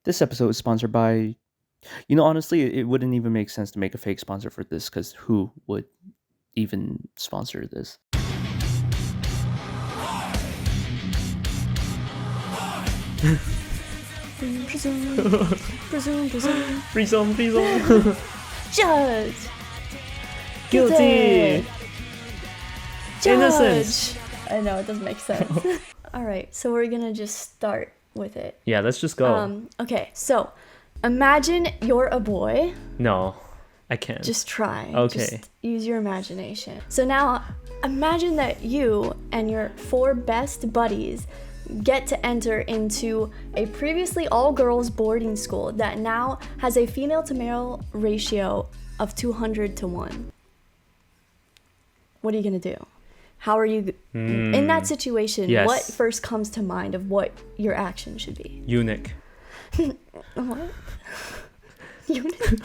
This episode is sponsored by. Honestly, it wouldn't even make sense to make a fake sponsor for this because who would even sponsor this? Presume. Free zone. Judge. Guilty. Judge. Innocent. I know, it doesn't make sense. Alright, so we're gonna just start with it. Yeah, let's just go. Okay, so imagine you're a boy. No, I can't. Just try. Okay. Just use your imagination. So now imagine that you and your 4 best buddies get to enter into a previously all-girls boarding school that now has a female-to-male ratio of 200 to 1. What are you gonna do? How are you in that situation? Yes. What first comes to mind of what your action should be? Eunuch. What? Eunuch?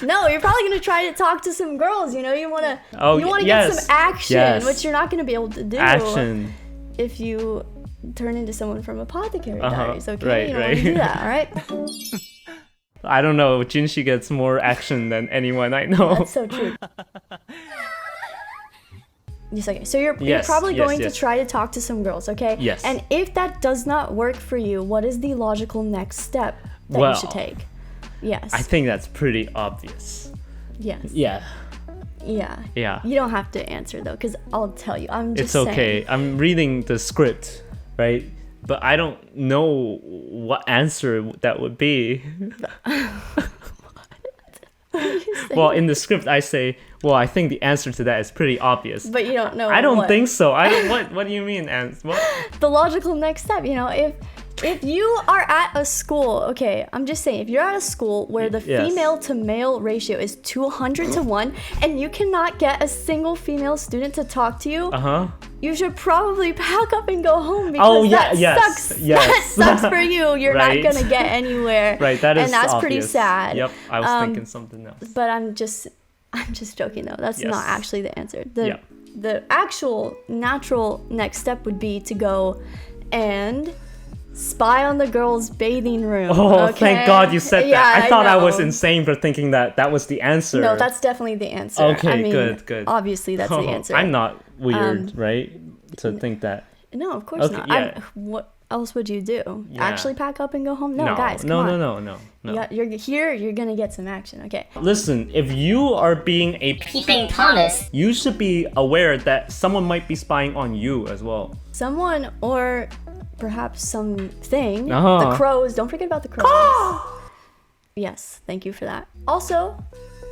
No, you're probably gonna try to talk to some girls. You wanna get some action, which you're not gonna be able to do. Action. If you turn into someone from Apothecary Diaries, okay? Right, you don't right. want to do that, all right? I don't know. Jinshi gets more action than anyone I know. That's so true. Yes, okay. So you're probably going to try to talk to some girls, okay? Yes. And if that does not work for you, what is the logical next step that you should take? Yes. I think that's pretty obvious. Yes. Yeah. Yeah. You don't have to answer though, because I'll tell you. I'm just It's okay. saying. I'm reading the script, right? But I don't know what answer that would be. Well, in the script, I say, I think the answer to that is pretty obvious. But you don't know. I don't think so. I don't. What do you mean? What? The logical next step, if you are at a school, okay, I'm just saying, if you're at a school where the female to male ratio is 200 to 1, and you cannot get a single female student to talk to you, you should probably pack up and go home because sucks. Yes. That sucks for you. You're not gonna get anywhere. Right. That is and that's obvious. Pretty sad. Yep. I was thinking something else. But I'm just joking though. That's not actually the answer. The actual natural next step would be to go and spy on the girls' bathing room. Oh, okay? Thank God you said that. I thought I was know. insane for thinking that was the answer. No, that's definitely the answer. Okay, good. Obviously, that's the answer. I'm not weird, right? To think that. No, of course not. Yeah. What else would you do? Yeah. Actually pack up and go home? No, guys, come no, on. No. You're here, you're gonna get some action, okay? Listen, if you are being a Peeping Thomas, you should be aware that someone might be spying on you as well. Someone or perhaps something. Uh-huh. The crows. Don't forget about the crows. Yes, thank you for that. Also,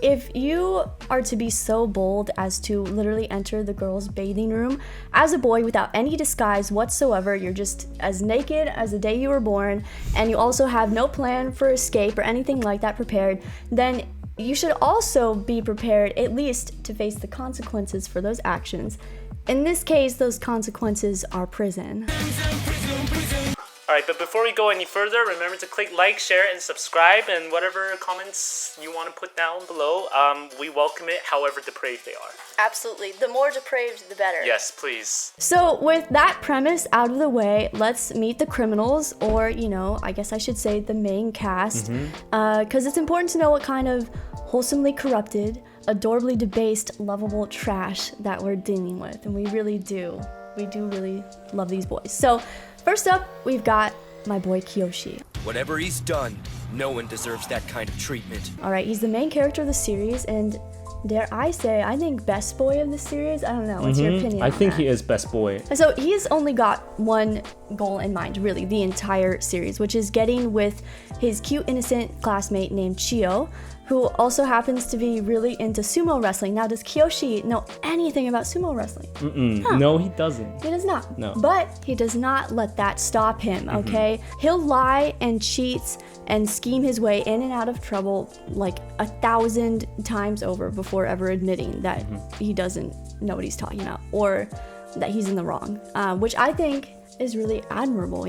if you are to be so bold as to literally enter the girls' bathing room as a boy without any disguise whatsoever, you're just as naked as the day you were born, and you also have no plan for escape or anything like that prepared, then you should also be prepared at least to face the consequences for those actions. In this case, those consequences are prison. Alright, but before we go any further, remember to click like, share, and subscribe, and whatever comments you want to put down below, we welcome it however depraved they are. Absolutely. The more depraved, the better. Yes, please. So with that premise out of the way, let's meet the criminals, or, I guess I should say the main cast, because it's important to know what kind of wholesomely corrupted, adorably debased, lovable trash that we're dealing with, and we really do. We do really love these boys. So first up, we've got my boy Kiyoshi. Whatever he's done, no one deserves that kind of treatment. All right, he's the main character of the series, and dare I say, I think best boy of the series. I don't know. What's your opinion? I think on that? he is best boy. So he's only got one goal in mind, really, the entire series, which is getting with his cute, innocent classmate named Chiyo, who also happens to be really into sumo wrestling. Now, does Kiyoshi know anything about sumo wrestling? No, he doesn't. He does not. No. But he does not let that stop him, okay? He'll lie and cheat and scheme his way in and out of trouble like 1,000 times over before ever admitting that he doesn't know what he's talking about or that he's in the wrong, which I think is really admirable,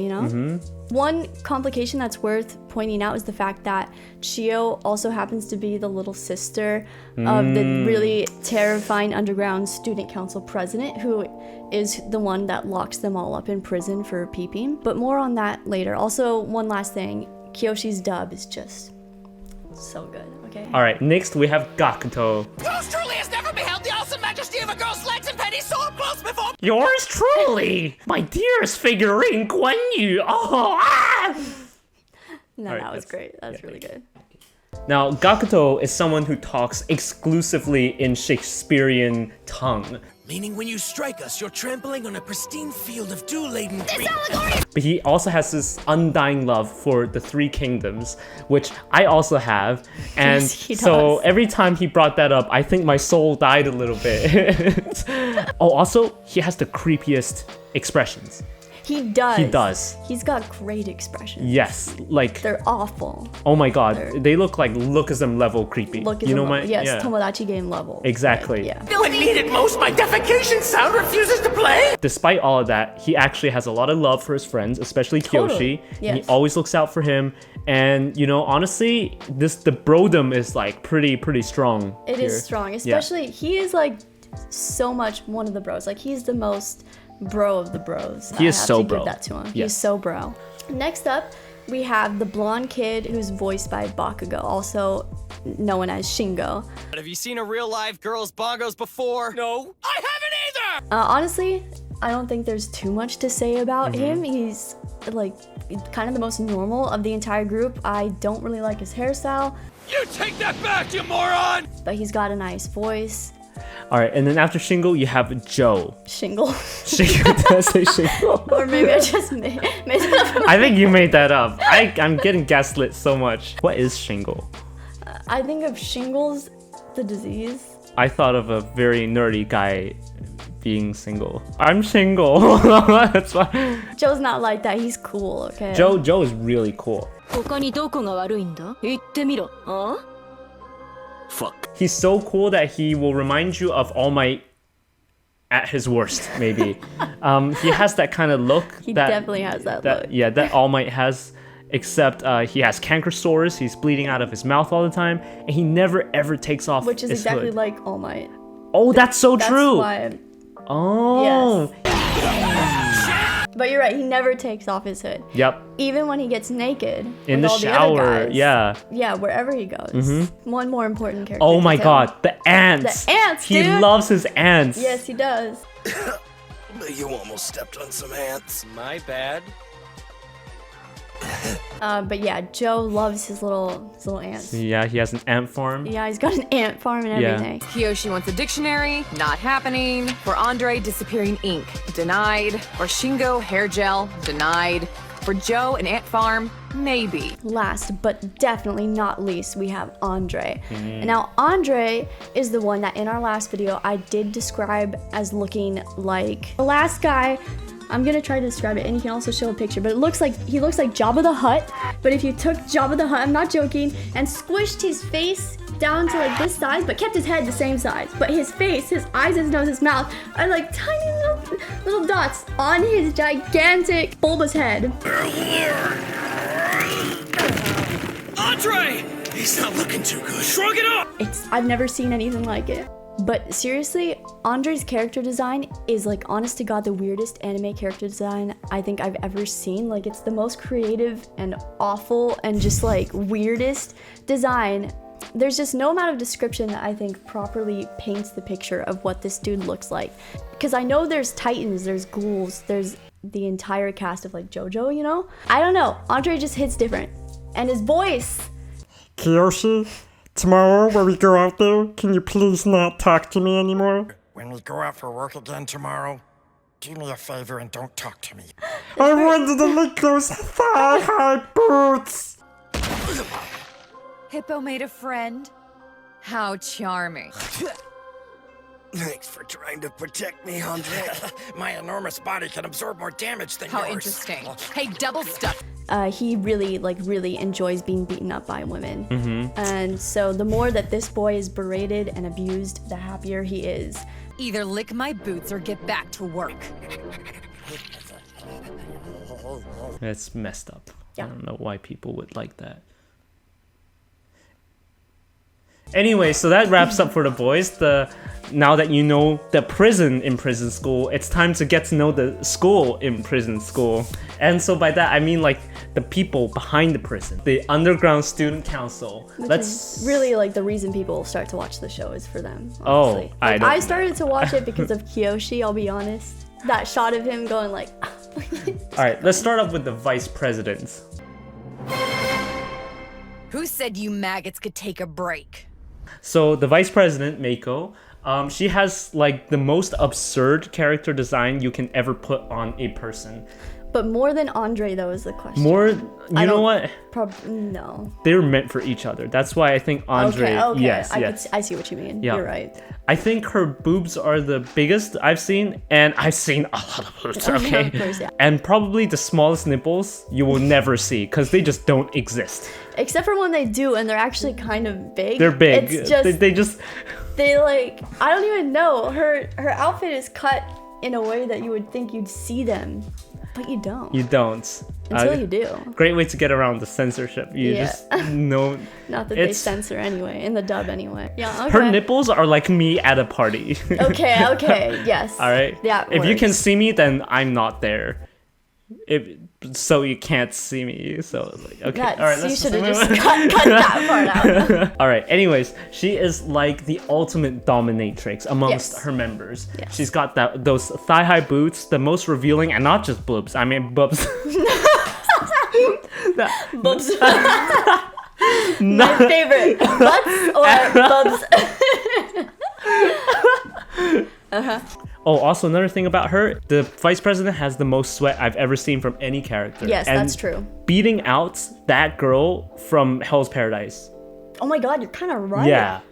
One complication that's worth pointing out is the fact that Chiyo also happens to be the little sister of the really terrifying underground student council president, who is the one that locks them all up in prison for peeping. But more on that later. Also, one last thing, Kiyoshi's dub is just so good, okay? Alright, next we have Gakuto. Yours truly has never beheld the awesome majesty of a girl's legs and pennies so up close before. Yours truly, my dearest figurine, Guan Yu. Oh, ah! No, Alright, that was that's- great. That was yeah, really good. Now, Gakuto is someone who talks exclusively in Shakespearean tongue. Meaning when you strike us, you're trampling on a pristine field of dew-laden green. But he also has this undying love for the Three Kingdoms, which I also have. And Yes, he so does. every time he brought that up, I think my soul died a little bit. Oh, also, he has the creepiest expressions. He does. He does. He's got great expressions. Yes, like, They're awful. oh my god, they look like Lookism level creepy. Look, you know my yes, yeah. Tomodachi game level. Exactly. Yeah. When needed most, my defecation sound refuses to play. Despite all of that, he actually has a lot of love for his friends, especially Totally. Kiyoshi. And he Yes. always looks out for him. And you know, honestly, the brodom is like pretty strong. It here. is strong, Yeah. especially he is like so much one of the bros. Like he's the most bro of the bros. He is I have so to bro. Give that to him. Yes. He's so bro. Next up, we have the blonde kid who's voiced by Bakugo, also known as Shingo. Have you seen a real live girls bongos before? No, I haven't either. Honestly, I don't think there's too much to say about Mm-hmm. him. He's like kind of the most normal of the entire group. I don't really like his hairstyle, You take that back, you moron! but he's got a nice voice. All right, and then after Shingo, you have Joe. Shingle. Shingo, did I say Shingo? Or maybe I just made that up. I think you made that up. I'm getting gaslit so much. What is Shingo? I think of shingles, the disease. I thought of a very nerdy guy being single. I'm single. That's why. Joe's not like that. He's cool, okay? Joe is really cool. 他にどこが悪いんだ言ってみろ。あ Fuck. He's so cool that he will remind you of All Might at his worst, maybe. He has that kind of look. He that, definitely has that look. Yeah, that All Might has. Except he has canker sores. He's bleeding out of his mouth all the time, and he never ever takes off Which is his exactly hood. like All Might. Oh, that's so That's true. why. Oh. But you're right. He never takes off his hood. Yep. Even when he gets naked In with the all the other shower. guys. Yeah. Yeah, wherever he goes. One more important character. Oh my detail. god, the ants. The ants, He dude. loves his ants. Yes, he does. You almost stepped on some ants. My bad. But yeah, Joe loves his little ants. Yeah, he has an ant farm. Yeah, he's got an ant farm and Yeah. everything. Kiyoshi wants a dictionary, not happening. For Andre, disappearing ink, denied. For Shingo, hair gel, denied. For Joe, an ant farm, maybe. Last but definitely not least, we have Andre. And now Andre is the one that in our last video I did describe as looking like the last guy. I'm gonna try to describe it, and you can also show a picture, but he looks like Jabba the Hutt. But if you took Jabba the Hutt, I'm not joking, and squished his face down to like this size, but kept his head the same size. But his face, his eyes, his nose, his mouth are like tiny little dots on his gigantic bulbous head. Andre! He's not looking too good. Shrug it up! I've never seen anything like it. But seriously, Andre's character design is like honest to God the weirdest anime character design I think I've ever seen. Like it's the most creative and awful and just like weirdest design. There's just no amount of description that I think properly paints the picture of what this dude looks like. Because I know there's titans, there's ghouls, there's the entire cast of like JoJo, you know? I don't know, Andre just hits different. And his voice. Kiyoshi, tomorrow when we go out there, can you please not talk to me anymore? When we go out for work again tomorrow, do me a favor and don't talk to me. I wanted to lick those thigh-high boots! Hippo made a friend? How charming. Thanks for trying to protect me, Andre. My enormous body can absorb more damage than How yours. interesting. Hey, double stuff. He really enjoys being beaten up by women. And so the more that this boy is berated and abused, the happier he is. Either lick my boots or get back to work. It's messed up. Yeah. I don't know why people would like that. Anyway, so that wraps up for the boys. Now that you know the prison in prison school, it's time to get to know the school in prison school. And so by that I mean like the people behind the prison, the underground student council. Which is really like the reason people start to watch the show is for them. Oh, Honestly. I started to watch it because of Kiyoshi, I'll be honest. That shot of him going like All right, let's start off with the vice presidents. Who said you maggots could take a break? So the vice president, Meiko, she has like the most absurd character design you can ever put on a person. But more than Andre, though, is the question. More, you know what? No. They were meant for each other. That's why I think Andre. Okay. Yes, I see what you mean. Yeah. You're right. I think her boobs are the biggest I've seen, and I've seen a lot of boobs. Okay. Of course, yeah. And probably the smallest nipples you will never see because they just don't exist. Except for when they do, and they're actually kind of big. They're big. It's just they like I don't even know. Her outfit is cut in a way that you would think you'd see them. But you don't. You don't. Until you do. Great way to get around the censorship. You just know. Not that they censor anyway, in the dub anyway. Yeah, okay. Her nipples are like me at a party. Okay, yes. All right? Yeah, if you can see me, then I'm not there. So you can't see me. So, like, okay. Yes, all right, you should have just cut that part out. All right, anyways, she is like the ultimate dominatrix amongst her members. Yes. She's got those thigh-high boots, the most revealing, and not just boobs. I mean, boobs. Boobs. My favorite. Butts or boobs? Oh, also another thing about her, the vice president has the most sweat I've ever seen from any character. Yes, and that's true. Beating out that girl from Hell's Paradise. Oh my god, you're kind of right. Yeah.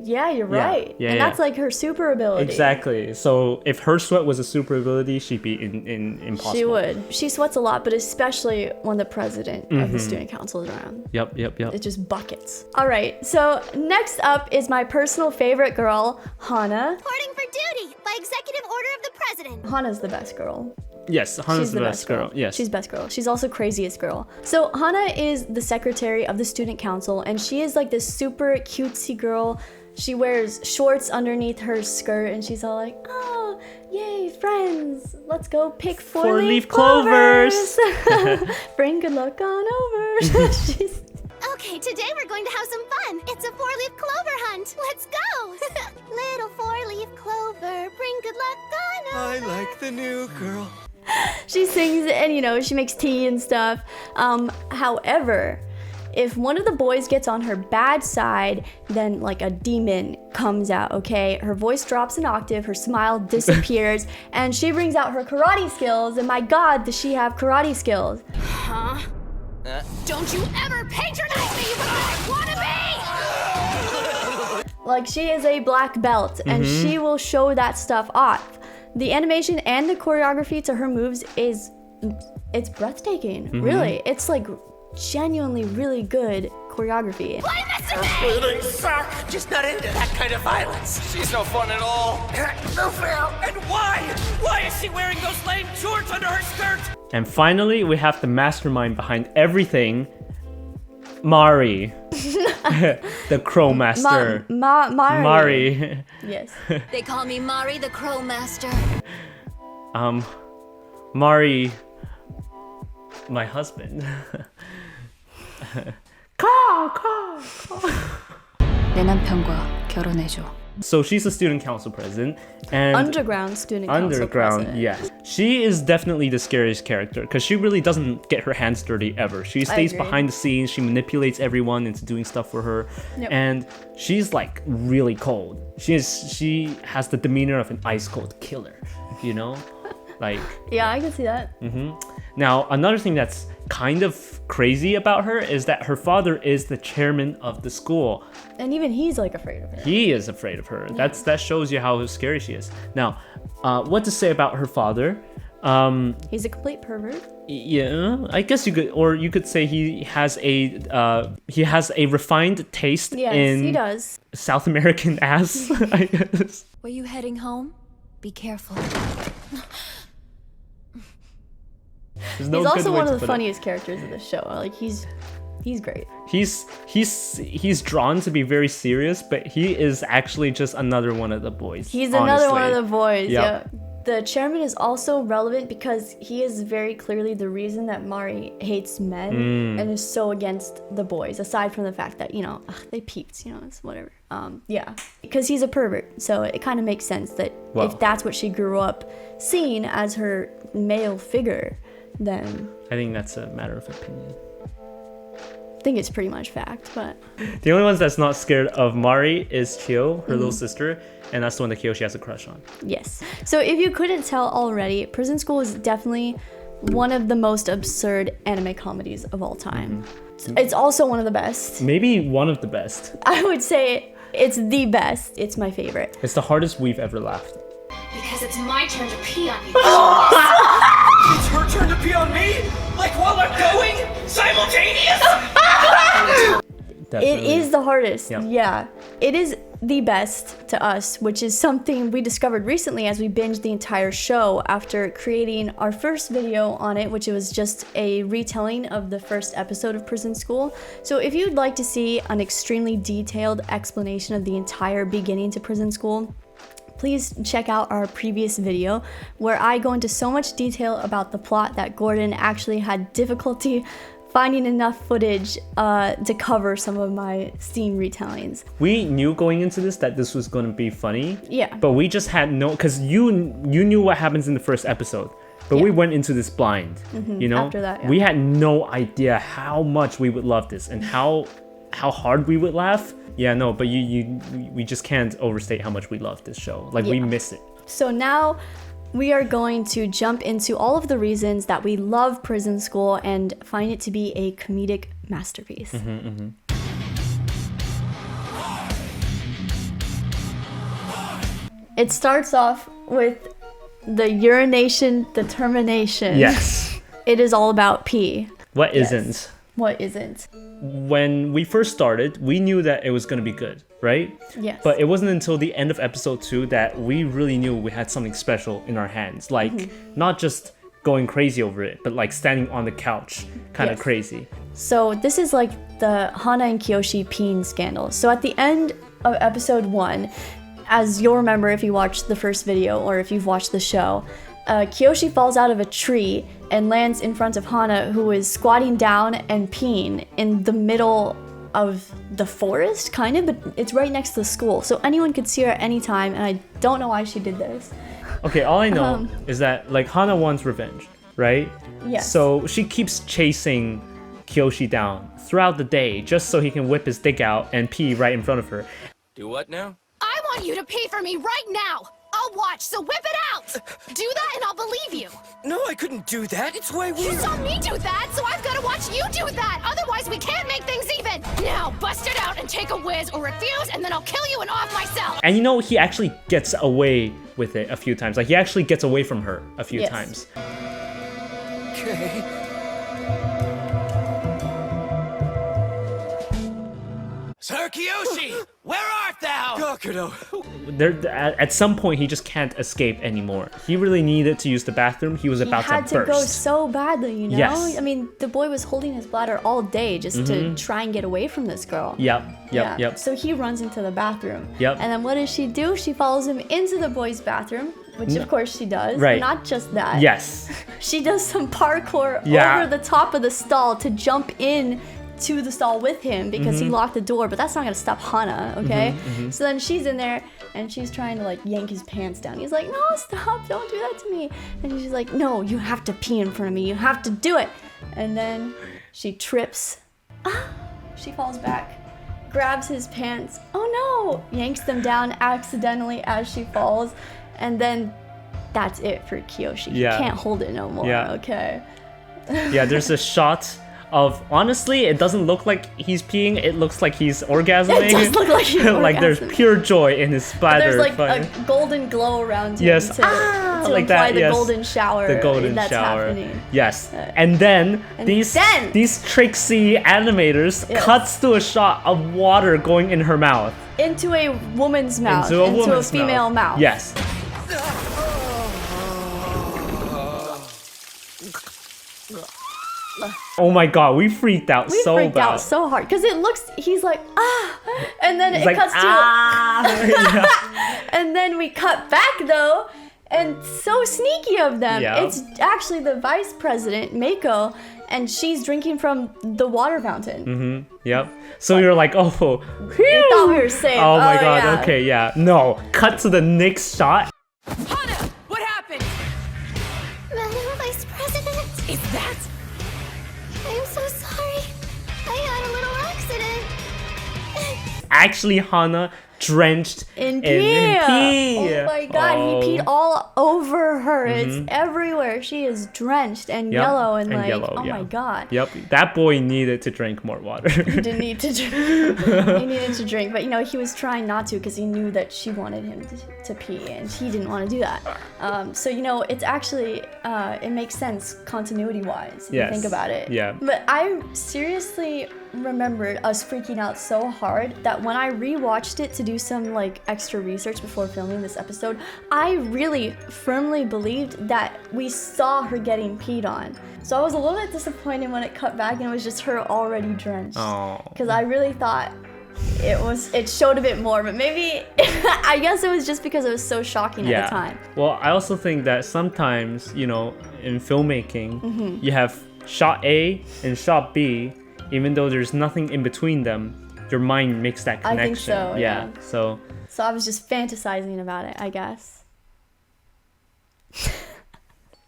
Yeah, you're right. Yeah, and that's like her super ability. Exactly. So if her sweat was a super ability, she'd be impossible. She would. She sweats a lot, but especially when the president of the student council is around. Yep. It just buckets. All right, so next up is my personal favorite girl, Hana. Reporting for duty by executive order of the president. Hana's the best girl. Yes, Hana's the best girl. Yes. She's best girl. She's also craziest girl. So Hana is the secretary of the student council, and she is like this super cutesy girl. She wears shorts underneath her skirt, and she's all like, oh, yay, friends. Let's go pick four-leaf clovers. Bring good luck on over. Okay, today we're going to have some fun. It's a four-leaf clover hunt. Let's go. Little four-leaf clover, bring good luck on over. I like the new girl. She sings and, she makes tea and stuff. However, if one of the boys gets on her bad side, then like a demon comes out, okay? Her voice drops an octave, her smile disappears, and she brings out her karate skills, and my god, does she have karate skills. Huh? Don't you ever patronize me with that wannabe! Like, she is a black belt, and she will show that stuff off. The animation and the choreography to her moves it's breathtaking, really. It's like genuinely really good choreography. Why messing me? Bleeding suck! Just not into that kind of violence. She's no fun at all. No fair. And why? Why is she wearing those lame shorts under her skirt? And finally, we have the mastermind behind everything, Mari. The Crow Master. Mari. Yes. They call me Mari the Crow Master. Mari, my husband. 내 남편과 결혼해줘. So she's a student council president and Underground student council president. yeah. She is definitely the scariest character because she really doesn't get her hands dirty ever. She stays behind the scenes. She manipulates everyone into doing stuff for her, and she's like really cold. She has the demeanor of an ice cold killer, like. Yeah, I can see that. Now, another thing that's kind of crazy about her is that her father is the chairman of the school. And even he's like afraid of her. He is afraid of her. That shows you how scary she is. Now, what to say about her father? He's a complete pervert. Yeah, I guess you could say he has a refined taste in he does. South American ass, I guess. Were you heading home? Be careful. There's no he's good also way one to of the put it. funniest characters of the show. Like he's great. He's drawn to be very serious, but he is actually just another one of the boys. He's another one of the boys. Yep. Yeah. The chairman is also relevant because he is very clearly the reason that Mari hates men and is so against the boys, aside from the fact that, they peeped, it's whatever. Yeah, because he's a pervert. So it kind of makes sense that if that's what she grew up seeing as her male figure, then... I think that's a matter of opinion. I think it's pretty much fact, but... The only ones that's not scared of Mari is Chio, her little sister, and that's the one that Kiyoshi has a crush on. Yes. So if you couldn't tell already, Prison School is definitely one of the most absurd anime comedies of all time. It's also one of the best. Maybe one of the best. I would say it's the best. It's my favorite. It's the hardest we've ever laughed. Because it's my turn to pee on you. It's her turn to pee on me? Like while I'm going? Simultaneous? It is the hardest. Yep. Yeah. It is the best to us, which is something we discovered recently as we binged the entire show after creating our first video on it, which was just a retelling of the first episode of Prison School. So if you'd like to see an extremely detailed explanation of the entire beginning to Prison School, please check out our previous video where I go into so much detail about the plot that Gordon actually had difficulty finding enough footage to cover some of my scene retellings. We knew going into this that this was going to be funny. Yeah. But we just had no, because you knew what happens in the first episode. But we went into this blind, After that, yeah. We had no idea how much we would love this and how hard we would laugh. Yeah, no, but we just can't overstate how much we love this show. Like, we miss it. So now we are going to jump into all of the reasons that we love Prison School and find it to be a comedic masterpiece. It starts off with the urination determination. Yes. It is all about pee. What Yes. isn't? What isn't? When we first started, we knew that it was going to be good, right? Yes. But it wasn't until the end of episode 2 that we really knew we had something special in our hands. Like, not just going crazy over it, but like standing on the couch, kind of crazy. So this is like the Hana and Kiyoshi peeing scandal. So at the end of episode 1, as you'll remember if you watched the first video or if you've watched the show, Kiyoshi falls out of a tree and lands in front of Hana, who is squatting down and peeing in the middle of the forest, kind of, but it's right next to the school. So anyone could see her at any time, and I don't know why she did this. Okay, all I know is that, like, Hana wants revenge, right? Yes. So she keeps chasing Kiyoshi down throughout the day just so he can whip his dick out and pee right in front of her. Do what now? I want you to pee for me right now. I'll watch, so whip it out. Do that and I'll believe you. No, I couldn't do that. It's way You weird. saw me do that, so I've got to watch you do that. Otherwise, we can't make things even. Now, bust it out and take a whiz or refuse, and then I'll kill you and off myself. And he actually gets away with it a few times. Like, he actually gets away from her a few times. Okay. Sir Kiyoshi, where art thou? Gakudo. At some point, he just can't escape anymore. He really needed to use the bathroom. He was about had to to go burst. so badly, you know? Yes. I mean, the boy was holding his bladder all day just to try and get away from this girl. Yep. So he runs into the bathroom. Yep. And then what does she do? She follows him into the boy's bathroom, which of course she does. Right. Not just that. Yes. She does some parkour Yeah. over the top of the stall to jump in to the stall with him because he locked the door, but that's not gonna stop Hana, okay? So then she's in there and she's trying to like yank his pants down. He's like, no, stop, don't do that to me. And she's like, no, you have to pee in front of me, you have to do it. And then she trips. She falls back, grabs his pants, oh no, yanks them down accidentally as she falls, and then that's it for Kiyoshi. Yeah. He can't hold it no more, Yeah. okay? Yeah, there's a shot of, honestly, it doesn't look like he's peeing. It looks like he's orgasming. It does look like he's Like there's orgasming. pure joy in his bladder. There's like Fine. a golden glow around him Yes. to Like imply that, the yes. golden shower The golden that's shower. happening. Yes. And then these tricksy animators cuts to a shot of water going in her mouth. Into a woman's mouth. Into a woman's female mouth. Yes. Oh my god, we freaked out We so freaked bad. out so hard because it looks. He's like and then He's it like, cuts "Ah!" to, and then we cut back though, and so sneaky of them. Yeah. It's actually the vice president Mako, and she's drinking from the water fountain. Mm-hmm. Yep. So you're like, oh, We thought we were safe. oh my god. yeah. Okay, yeah. No. Cut to the next shot. Hana, what happened? Madam Vice President, Is that? I'm so sorry. I had a little accident. Actually, Hana drenched In pee. pee. Oh my god, Oh. he peed all over her. It's everywhere. She is drenched and Yep, yellow and, and like, yellow, oh yeah. my god. Yep. That boy needed to drink more water. He didn't need to drink. He needed to drink, but he was trying not to because he knew that she wanted him to pee, and he didn't want to do that. So it's actually it makes sense continuity-wise if you think about it. Yeah. But I seriously remembered us freaking out so hard that when I rewatched it to do some like extra research before filming this episode, I really firmly believed that we saw her getting peed on. So I was a little bit disappointed when it cut back and it was just her already drenched. Because I really thought it showed a bit more, but maybe I guess it was just because it was so shocking at the time. Well, I also think that sometimes, in filmmaking, you have shot A and shot B, even though there's nothing in between them, your mind makes that connection. I think so, yeah. So I was just fantasizing about it, I guess.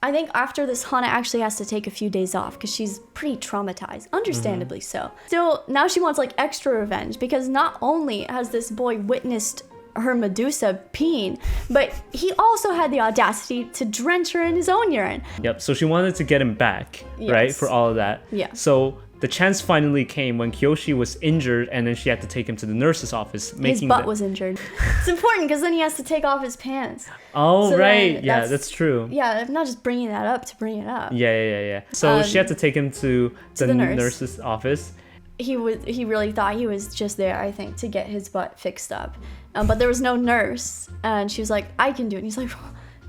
I think after this, Hana actually has to take a few days off because she's pretty traumatized, understandably so. Still, now she wants like extra revenge because not only has this boy witnessed her Medusa peeing, but he also had the audacity to drench her in his own urine. Yep. So she wanted to get him back, right, for all of that. Yeah. So the chance finally came when Kiyoshi was injured, and then she had to take him to the nurse's office. His butt was injured. It's important because then he has to take off his pants. Oh, So right. then Yeah, that's true. Yeah, I'm not just bringing that up to bring it up. Yeah. So she had to take him to the nurse's office. He really thought he was just there, I think, to get his butt fixed up. But there was no nurse, and she was like, I can do it. And he's like,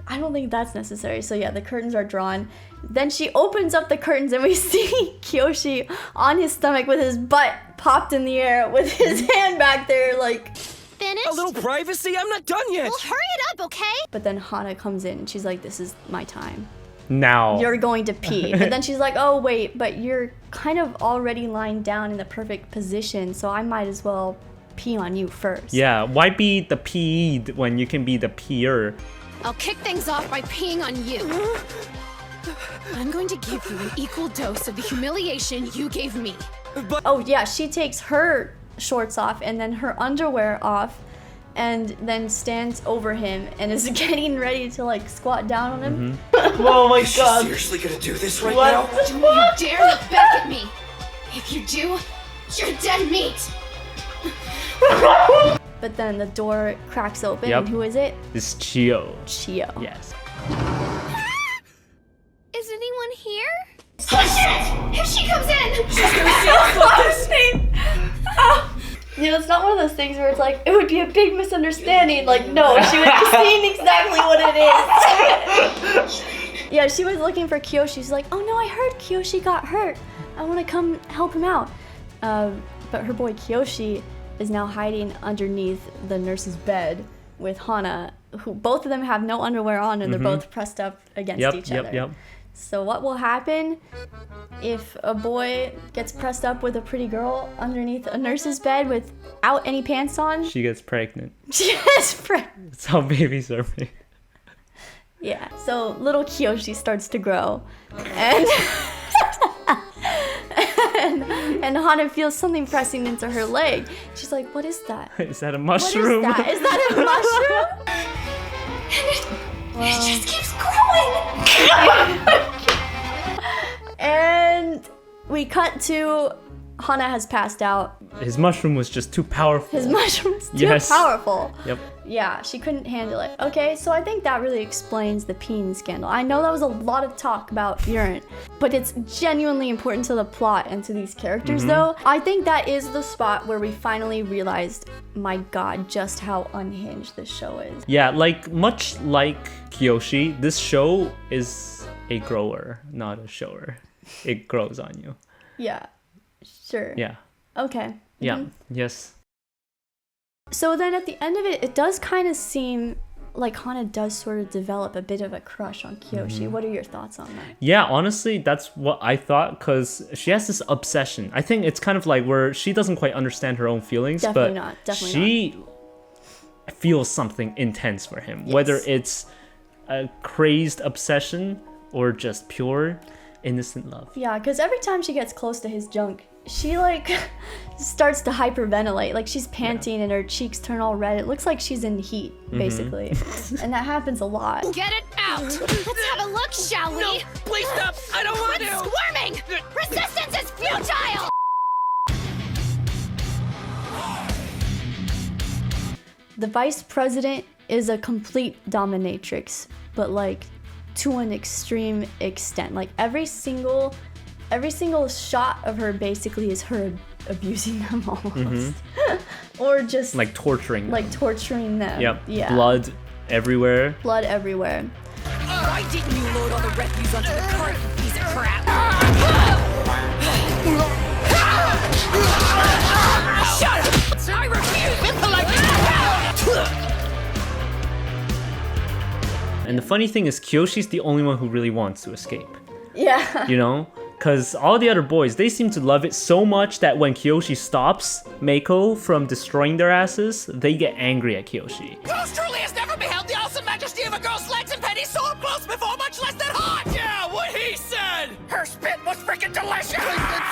I don't think that's necessary. So yeah, the curtains are drawn. Then she opens up the curtains and we see Kiyoshi on his stomach with his butt popped in the air with his hand back there like... Finished? A little privacy? I'm not done yet! Well, hurry it up, okay? But then Hana comes in and she's like, this is my time. Now. You're going to pee. But then she's like, oh wait, but you're kind of already lying down in the perfect position, so I might as well pee on you first. Yeah, why be the peed when you can be the peer? I'll kick things off by peeing on you. I'm going to give you an equal dose of the humiliation you gave me. Oh yeah, she takes her shorts off and then her underwear off and then stands over him and is getting ready to like squat down on him. Oh my god! Seriously gonna do this right now? Don't you dare look back at me. If you do, you're dead meat. But then the door cracks open Yep. and who is it? It's Chiyo. Chiyo. Yes. Is anyone here? Oh shit! Here she comes in! It's not one of those things where it's like, it would be a big misunderstanding. Like, no, she was saying exactly what it is. Yeah, she was looking for Kiyoshi. She's like, oh no, I heard Kiyoshi got hurt. I want to come help him out. But her boy Kiyoshi is now hiding underneath the nurse's bed with Hana, who both of them have no underwear on and they're both pressed up against each other. Yep. So what will happen if a boy gets pressed up with a pretty girl underneath a nurse's bed without any pants on? She gets pregnant. She gets pregnant. That's how babies are made. Yeah, so little Kiyoshi starts to grow. And and Hana feels something pressing into her leg. She's like, what is that? Is that a mushroom? What is that? Is that a mushroom? It just keeps growing! And we cut to Hana has passed out. His mushroom was just too powerful. His mushroom's too powerful. Yep. Yeah, she couldn't handle it. Okay, so I think that really explains the peeing scandal. I know that was a lot of talk about urine, but it's genuinely important to the plot and to these characters though. I think that is the spot where we finally realized, my god, just how unhinged this show is. Yeah, much like Kiyoshi, this show is a grower, not a shower. It grows on you. Yeah. Sure. Yeah. Okay. Yeah. Yes. So then at the end of it, it does kind of seem like Hana does sort of develop a bit of a crush on Kiyoshi. What are your thoughts on that? Yeah, honestly, that's what I thought, because she has this obsession. I think it's kind of like where she doesn't quite understand her own feelings, Definitely but not. Definitely she feels something intense for him, Yes. whether it's a crazed obsession or just pure innocent love. Yeah, because every time she gets close to his junk, she like starts to hyperventilate. Like she's panting and her cheeks turn all red. It looks like she's in heat, basically. And that happens a lot. Get it out! Let's have a look, shall we? No, please stop! I don't want Quit to! squirming! Resistance is futile! The vice president is a complete dominatrix, but like to an extreme extent. Like every single shot of her basically is her abusing them almost. Or just Like torturing them. like torturing them. Yep. Yeah. Blood everywhere. Blood everywhere. Why didn't you load all the refuse onto the cart, you piece of crap? Shut up! I refuse! And the funny thing is, Kiyoshi's the only one who really wants to escape. Yeah. You know? Because all the other boys, they seem to love it so much that when Kiyoshi stops Meiko from destroying their asses, they get angry at Kiyoshi. Yours truly has never beheld the awesome majesty of a girl's legs and pennies so up close before, much less than hot! Yeah, what he said! Her spit was freaking delicious!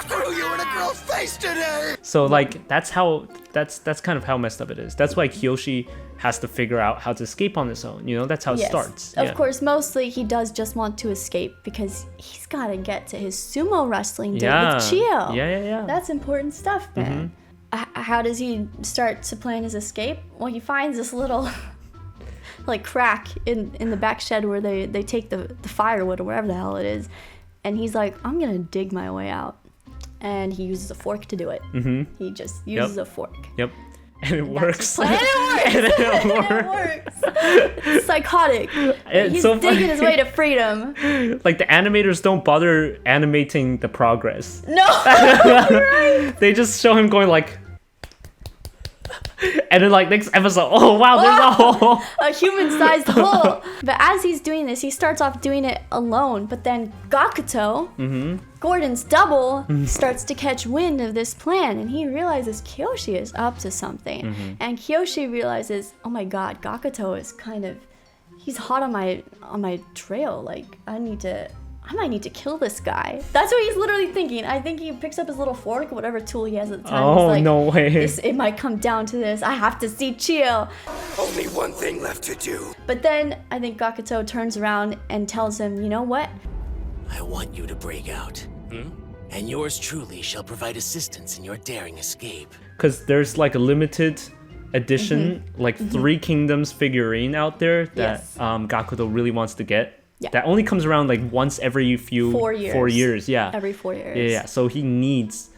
Screw you in a girl's face today! So like that's kind of how messed up it is. That's why Kiyoshi has to figure out how to escape on his own. You know, that's how it starts. Of course, mostly he does just want to escape because he's got to get to his sumo wrestling date with Chiyo. Yeah. That's important stuff, man. How does he start to plan his escape? Well, he finds this little like crack in the back shed where they take the firewood or whatever the hell it is. And he's like, I'm going to dig my way out. And he uses a fork to do it. He just uses a fork. Yep. And it works. And it works. It's psychotic. He's so digging his way to freedom. Like the animators don't bother animating the progress. No, you're right. They just show him going like, and then like next episode, oh wow, there's a hole. A human-sized hole. But as he's doing this, he starts off doing it alone. But then Gakuto, Gordon's double, starts to catch wind of this plan, and he realizes Kiyoshi is up to something. And Kiyoshi realizes, oh my god, Gakuto is he's hot on my trail. Like I might need to kill this guy. That's what he's literally thinking. I think he picks up his little fork, whatever tool he has at the time. Oh, he's like, no way. It might come down to this. I have to see Chiyo. Only one thing left to do. But then I think Gakuto turns around and tells him, you know what? I want you to break out. And yours truly shall provide assistance in your daring escape. Because there's like a limited edition, like 3 Kingdoms figurine out there that Gakuto really wants to get. Yeah. That only comes around like once every 4 years. Yeah. Every 4 years. Yeah. So he needs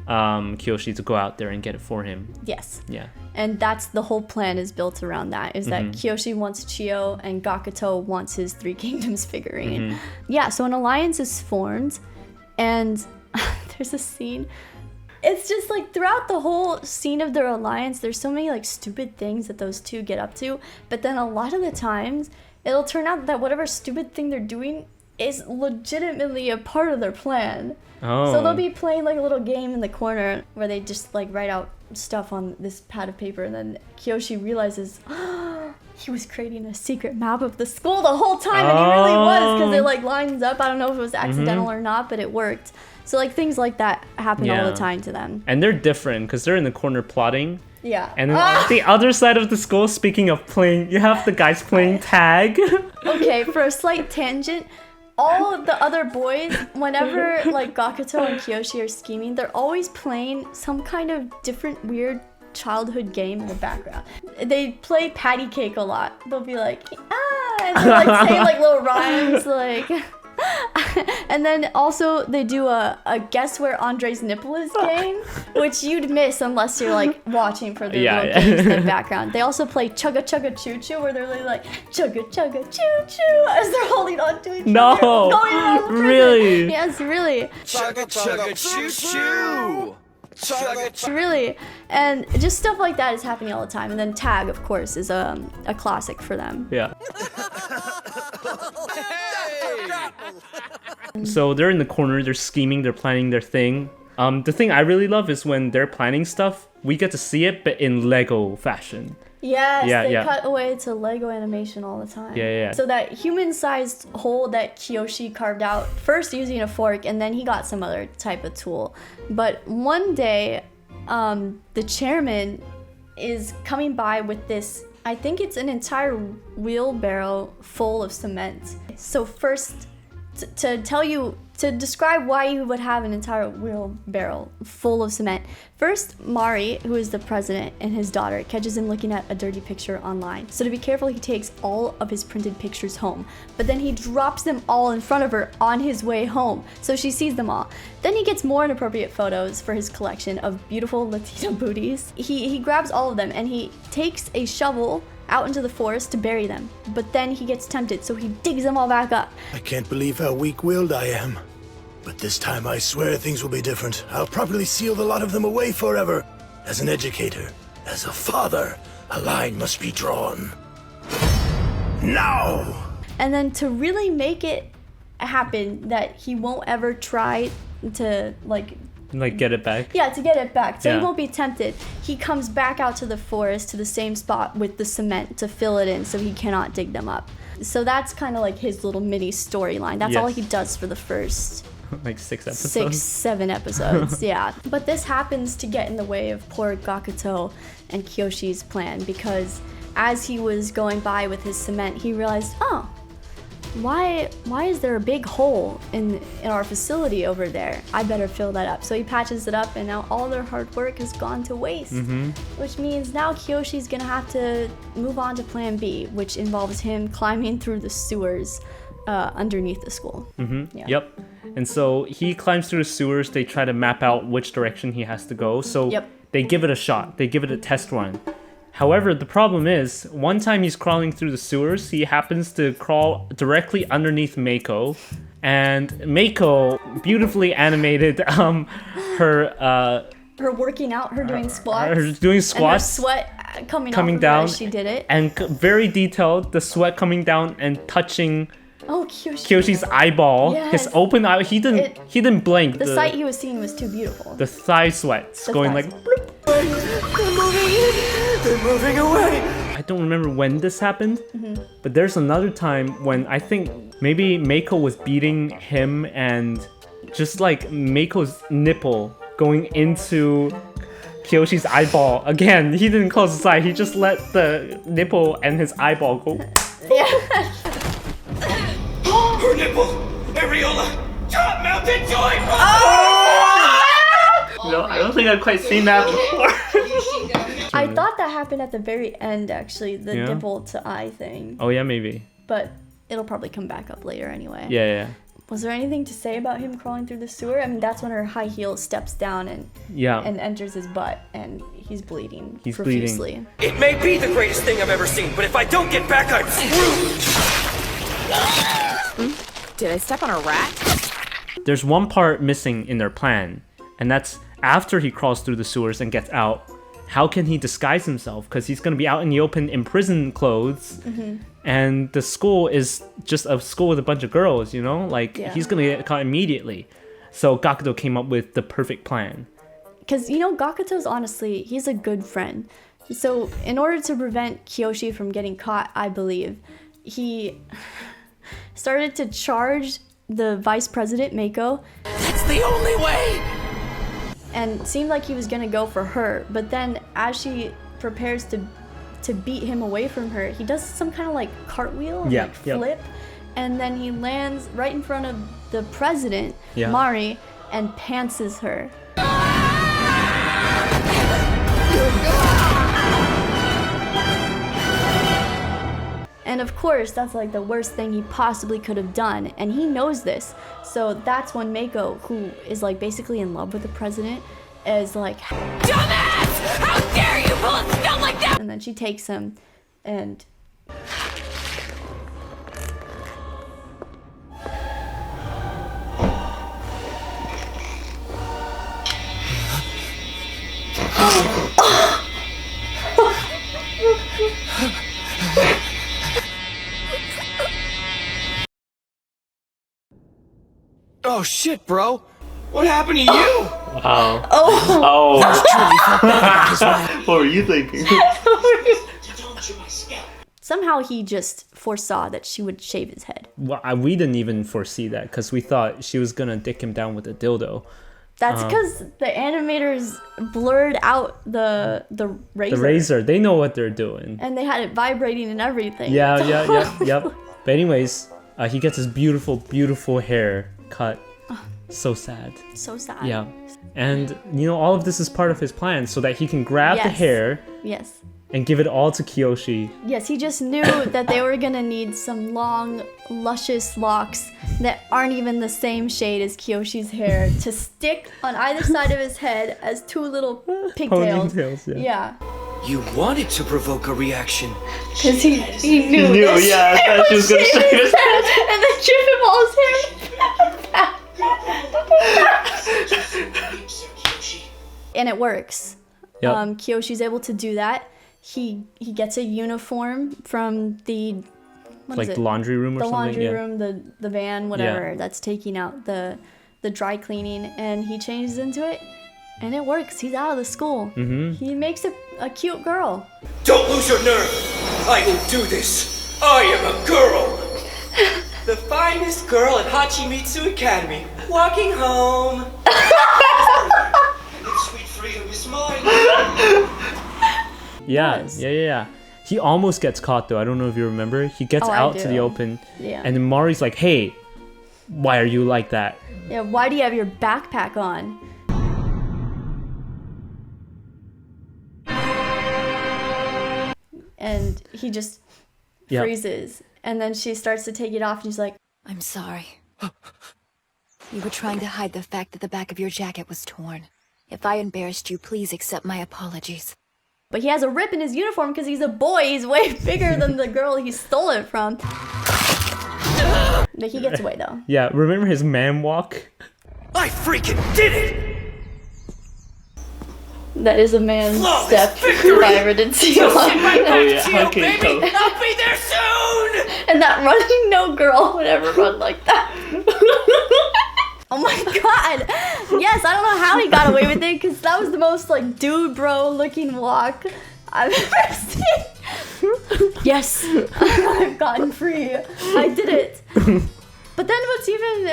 Kiyoshi to go out there and get it for him. Yes. Yeah. And that's the whole plan is built around that. Is that Kiyoshi wants Chiyo and Gakuto wants his 3 Kingdoms figurine. Yeah. So an alliance is formed, and there's a scene. It's just like throughout the whole scene of their alliance, there's so many like stupid things that those two get up to. But then a lot of the times, it'll turn out that whatever stupid thing they're doing is legitimately a part of their plan. Oh. So they'll be playing like a little game in the corner where they just like write out stuff on this pad of paper, and then Kiyoshi realizes he was creating a secret map of the school the whole time, and he really was, because it like lines up. I don't know if it was accidental or not, but it worked. So like things like that happen all the time to them. And they're different because they're in the corner plotting. Yeah. And then on the other side of the school, speaking of playing, you have the guys playing tag. Okay, for a slight tangent, all of the other boys, whenever like Gakuto and Kiyoshi are scheming, they're always playing some kind of different weird childhood game in the background. They play patty cake a lot. They'll be like, and they'll like say like little rhymes like And then also they do a guess where Andre's nipple is game, which you'd miss unless you're like watching for the little games in the background. They also play Chugga Chugga Choo Choo, where they're really like Chugga Chugga Choo Choo as they're holding on to each other. Going around the prison. Really? Yes, really. Chugga chugga choo choo. Really, and just stuff like that is happening all the time. And then tag, of course, is a classic for them. Yeah. So they're in the corner, they're scheming, they're planning their thing. The thing I really love is when they're planning stuff, we get to see it, but in Lego fashion. Yes, they cut away to Lego animation all the time. Yeah. So that human-sized hole that Kiyoshi carved out, first using a fork, and then he got some other type of tool. But one day, the chairman is coming by with this, I think it's an entire wheelbarrow full of cement. So first, to describe why you would have an entire wheelbarrow full of cement. First, Mari, who is the president, and his daughter catches him looking at a dirty picture online. So to be careful, he takes all of his printed pictures home. But then he drops them all in front of her on his way home, so she sees them all. Then he gets more inappropriate photos for his collection of beautiful Latina booties. He grabs all of them and he takes a shovel out into the forest to bury them. But then he gets tempted, so he digs them all back up. I can't believe how weak-willed I am. But this time I swear things will be different. I'll properly seal the lot of them away forever. As an educator, as a father, a line must be drawn. Now! And then to really make it happen that he won't ever try to like get it back? Yeah, to get it back. So he won't be tempted. He comes back out to the forest, to the same spot with the cement to fill it in so he cannot dig them up. So that's kind of like his little mini storyline. That's all he does for the first... like 6 episodes? 7 episodes, yeah. But this happens to get in the way of poor Gakuto and Kiyoshi's plan, because as he was going by with his cement, he realized, oh, why is there a big hole in our facility over there? I better fill that up. So he patches it up, and now all their hard work has gone to waste. Which means now Kiyoshi's gonna have to move on to plan B, which involves him climbing through the sewers underneath the school. Yep. And so he climbs through the sewers. They try to map out which direction he has to go. So they give it a shot. They give it a test run. However, the problem is, one time he's crawling through the sewers, he happens to crawl directly underneath Meiko. And Meiko beautifully animated her working out, her doing squats. Her doing squats. And her sweat coming down as she did it. And very detailed, the sweat coming down and touching Kiyoshi's eyeball. Yes. His open eye. He didn't blink. The sight he was seeing was too beautiful. The thigh sweats going like bloop. They're moving away. I don't remember when this happened, but there's another time when I think maybe Meiko was beating him, and just like Meiko's nipple going into Kiyoshi's eyeball. Again, he didn't close his eye. He just let the nipple and his eyeball go. Her nipple! Areola! Top mounted joint! No, I don't think I've quite seen that before. I thought that happened at the very end, actually, the nipple to eye thing. Oh yeah, maybe. But it'll probably come back up later anyway. Yeah. Was there anything to say about him crawling through the sewer? I mean, that's when her high heel steps down and enters his butt, and he's bleeding profusely. It may be the greatest thing I've ever seen, but if I don't get back, I'm screwed! Did I step on a rat? There's one part missing in their plan, and that's after he crawls through the sewers and gets out. How can he disguise himself? Because he's going to be out in the open in prison clothes. And the school is just a school with a bunch of girls, you know? He's going to get caught immediately. So Gakuto came up with the perfect plan. Because, Gakuto's honestly, he's a good friend. So in order to prevent Kiyoshi from getting caught, I believe, he started to charge the vice president, Meiko. That's the only way! And seemed like he was gonna go for her, but then as she prepares to beat him away from her, he does some kind of cartwheel, flip, and then he lands right in front of the president, Mari, and pantses her. And of course, that's like the worst thing he possibly could have done. And he knows this. So that's when Mako, who is like basically in love with the president, is like, dumbass! How dare you pull a stunt like that? And then she takes him and... Oh shit, bro! What happened to you? Wow. Oh. What were you thinking? Somehow he just foresaw that she would shave his head. Well, we didn't even foresee that because we thought she was gonna dick him down with a dildo. That's because the animators blurred out the razor. The razor, they know what they're doing. And they had it vibrating and everything. Yep. But anyways, he gets his beautiful hair cut. So sad. So sad. Yeah. And, all of this is part of his plan so that he can grab the hair Yes. and give it all to Kiyoshi. Yes, he just knew that they were gonna need some long, luscious locks that aren't even the same shade as Kiyoshi's hair to stick on either side of his head as two little pigtails. Ponytails, yeah. You wanted to provoke a reaction. Because he knew this. Yeah, I thought she was gonna shave his head. And then give him all his hair. And it works. Yep. Kiyoshi's able to do that. He gets a uniform from the The laundry room or the something? laundry room, the van, whatever, that's taking out the dry cleaning, and he changes into it, and it works. He's out of the school. Mm-hmm. He makes a cute girl. Don't lose your nerve! I will do this! I am a girl! The finest girl at Hachimitsu Academy, walking home. And sweet freedom is mine. Yeah. He almost gets caught though. I don't know if you remember. He gets out to the open, and then Mari's like, "Hey, why are you like that?" Yeah, why do you have your backpack on? And he just freezes. And then she starts to take it off, and he's like, I'm sorry. You were trying to hide the fact that the back of your jacket was torn. If I embarrassed you, please accept my apologies. But he has a rip in his uniform because he's a boy. He's way bigger than the girl he stole it from. But he gets away, though. Yeah, remember his man walk? I freaking did it! That is a man's step if I ever did see one. Okay, baby! I'll be there soon! And that running no girl would ever run like that. Oh my god! Yes, I don't know how he got away with it because that was the most like dude bro looking walk I've ever seen. Yes, I've gotten free. I did it. But then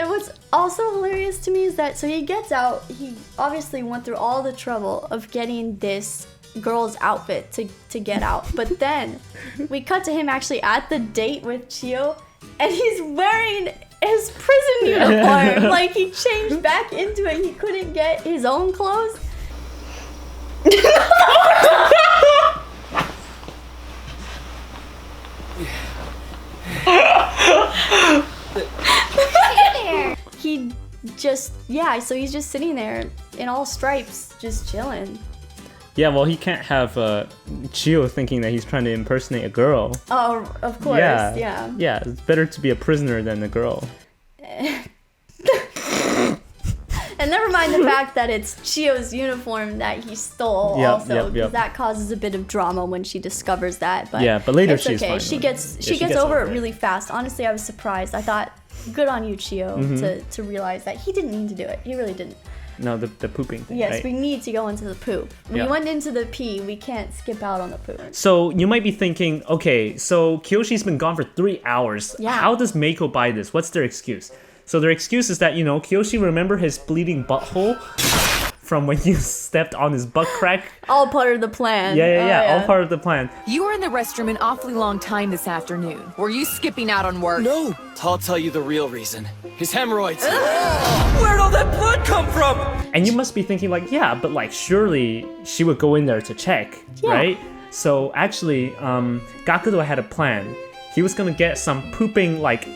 what's also hilarious to me is that, so he gets out, he obviously went through all the trouble of getting this girl's outfit to get out. But then we cut to him actually at the date with Chiyo, and he's wearing his prison uniform. Like, he changed back into it. He couldn't get his own clothes. He just, so he's just sitting there in all stripes, just chilling. Yeah, well, he can't have Chiyo thinking that he's trying to impersonate a girl. Oh, of course, yeah. Yeah, it's better to be a prisoner than a girl. And never mind the fact that it's Chiyo's uniform that he stole also, because that causes a bit of drama when she discovers that. But yeah, but later it's she's okay. fine. She gets over it really fast. Honestly, I was surprised. I thought, good on you, Chiyo, to realize that he didn't mean to do it. He really didn't. No, the pooping thing. Yes, right? we need to go into the poop. We went into the pee. We can't skip out on the poop. So you might be thinking, okay, so Kiyoshi's been gone for 3 hours. Yeah. How does Mako buy this? What's their excuse? So their excuse is that, Kiyoshi, remember his bleeding butthole from when you stepped on his butt crack? All part of the plan. Yeah, all part of the plan. You were in the restroom an awfully long time this afternoon. Were you skipping out on work? No! I'll tell you the real reason. His hemorrhoids. Where'd all that blood come from? And you must be thinking but surely she would go in there to check, right? So actually, Gakudo had a plan. he was gonna get some pooping like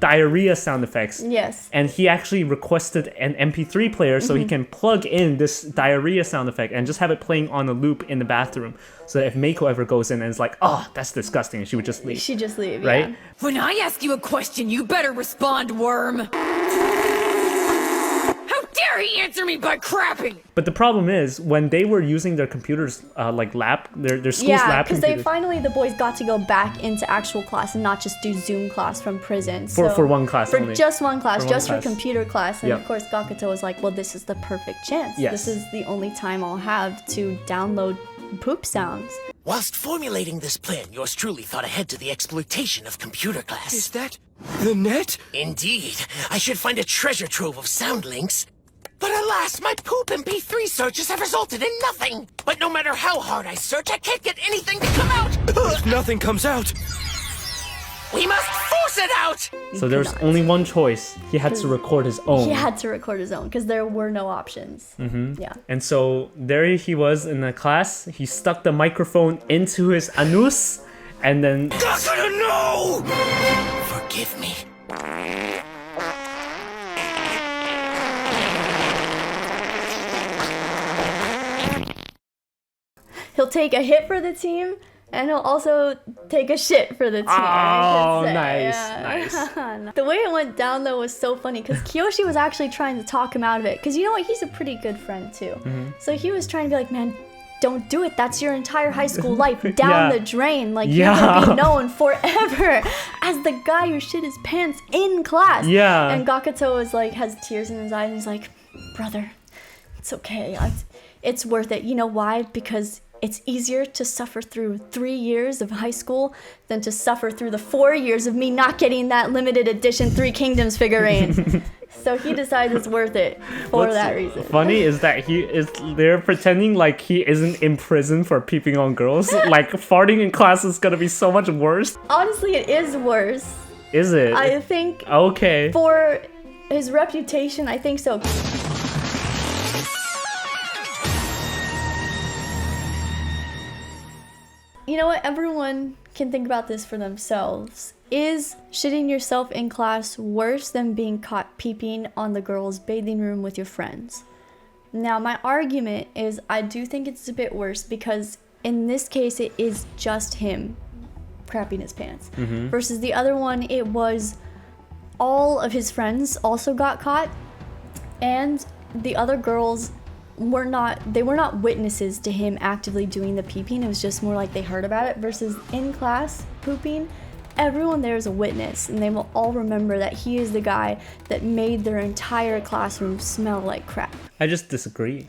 diarrhea sound effects. Yes. And he actually requested an MP3 player so he can plug in this diarrhea sound effect and just have it playing on a loop in the bathroom. So that if Meiko ever goes in and is like, oh, that's disgusting, she would just leave. She'd just leave, right? Yeah. When I ask you a question, you better respond, worm. How dare he answer me by crapping? But the problem is, when they were using their computers, like their school's lab because computers. they finally, the boys got to go back into actual class and not just do Zoom class from prison. For one class for only. just one class, For just one for class. computer class. And Yep. of course, Gakuto was like, well, this is the perfect chance. Yes. This is the only time I'll have to download poop sounds. Whilst formulating this plan, yours truly thought ahead to the exploitation of computer class. Is that the net? Indeed. I should find a treasure trove of sound links. But alas, my poop MP3 searches have resulted in nothing. But no matter how hard I search, I can't get anything to come out. If nothing comes out, we must force it out! So there's only one choice. He had to record his own. He had to record his own because there were no options. Yeah. And so there he was in the class. He stuck the microphone into his anus and then... Gakuto, no! Forgive me. He'll take a hit for the team, and he'll also take a shit for the team. Oh, I nice, could say. The way it went down, though, was so funny, because Kiyoshi was actually trying to talk him out of it. Because you know what? He's a pretty good friend, too. So he was trying to be like, man, don't do it. That's your entire high school life down the drain. Like, you're going to be known forever as the guy who shit his pants in class. Yeah. And Gakuto was like, has tears in his eyes, and he's like, brother, it's okay. It's worth it. You know why? Because it's easier to suffer through 3 years of high school than to suffer through the 4 years of me not getting that limited edition Three Kingdoms figurine. So he decides it's worth it for that reason. Funny is that they're pretending like he isn't in prison for peeping on girls. Like farting in class is gonna be so much worse. Honestly, it is worse. Is it? I think Okay. for his reputation, I think so. You know what? Everyone can think about this for themselves. Is shitting yourself in class worse than being caught peeping on the girls' bathing room with your friends? Now, my argument is I do think it's a bit worse because in this case, it is just him crapping his pants. Versus the other one, it was all of his friends also got caught, and the other girls were not witnesses to him actively doing the peeping. It was just more like they heard about it. Versus in class pooping, everyone there is a witness, and they will all remember that he is the guy that made their entire classroom smell like crap. I just disagree.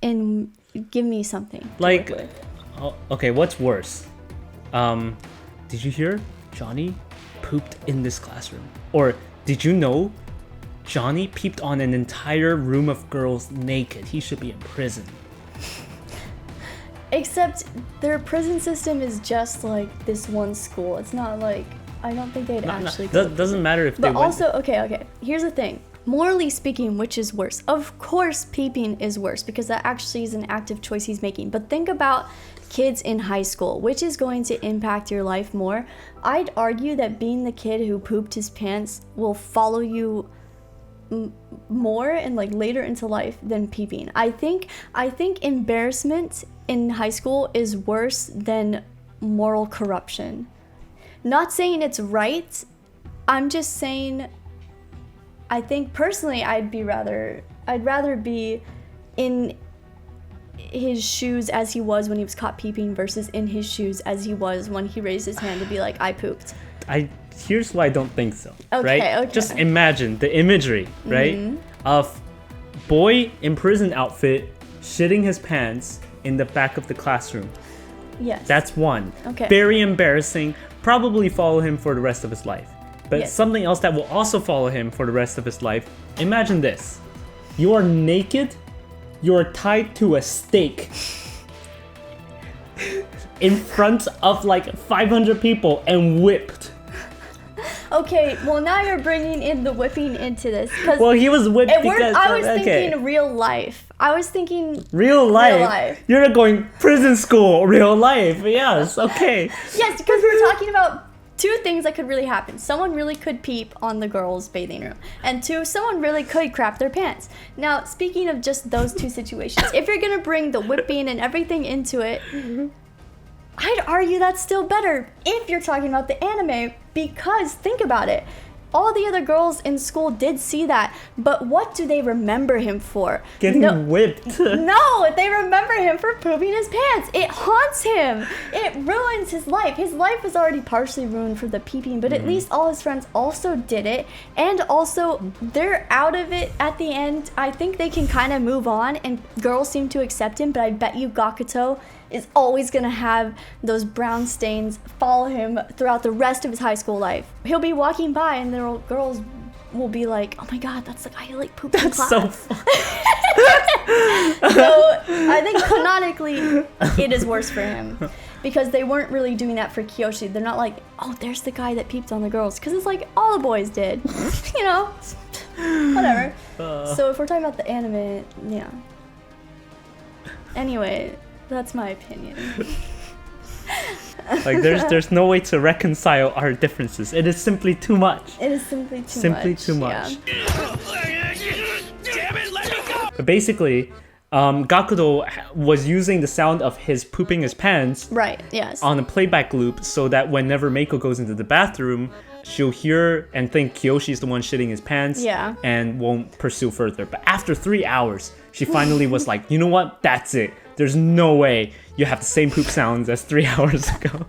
And give me something to Like, work with. okay, what's worse? Did you hear Johnny pooped in this classroom? Or did you know Johnny peeped on an entire room of girls naked? He should be in prison. Except their prison system is just like this one school. It's not like, I don't think they'd actually go to Doesn't prison. matter if they But went. also, okay, here's the thing. Morally speaking, which is worse? Of course, peeping is worse because that actually is an active choice he's making. But think about kids in high school, which is going to impact your life more. I'd argue that being the kid who pooped his pants will follow you more and like later into life than peeping. I think embarrassment in high school is worse than moral corruption. Not saying it's right. I'm just saying I think personally I'd rather be in his shoes as he was when he was caught peeping versus in his shoes as he was when he raised his hand to be like, I pooped. Here's why I don't think so. Okay, right? okay. Just imagine the imagery, right? Of boy in prison outfit shitting his pants in the back of the classroom. Yes. That's one. Okay. Very embarrassing. Probably follow him for the rest of his life. But Yes. something else that will also follow him for the rest of his life. Imagine this. You are naked. You are tied to a stake in front of like 500 people and whipped. Okay, well now you're bringing in the whipping into this. Well, he was whipped because... I was okay. thinking real life. I was thinking Real life. Real life. You're not going prison school, real life. Yes, okay. Yes, because we're talking about two things that could really happen. Someone really could peep on the girls' bathing room. And two, someone really could crap their pants. Now, speaking of just those two situations, if you're going to bring the whipping and everything into it, I'd argue that's still better if you're talking about the anime, because think about it. All the other girls in school did see that, but what do they remember him for? Getting whipped. No, they remember him for pooping his pants. It haunts him. It ruins his life. His life was already partially ruined for the peeping, but at least all his friends also did it. And also, they're out of it at the end. I think they can kind of move on, and girls seem to accept him, but I bet you Gakuto is always gonna have those brown stains follow him throughout the rest of his high school life. He'll be walking by and the girls will be like, oh my god, that's the guy who like pooped in class. So fun. So I think canonically it is worse for him, because they weren't really doing that for Kiyoshi. They're not like, oh, there's the guy that peeped on the girls, because it's like all the boys did. You know, whatever. So if we're talking about the anime, yeah. Anyway, that's my opinion. Like there's no way to reconcile our differences. It is simply too much. It is simply too much. Yeah. Damn it, let me go! But basically, Gakudo was using the sound of his pooping his pants right, yes, on a playback loop, so that whenever Meiko goes into the bathroom, she'll hear and think Kiyoshi's the one shitting his pants, yeah, and won't pursue further. But after 3 hours, she finally was like, you know what? That's it. There's no way you have the same poop sounds as 3 hours ago.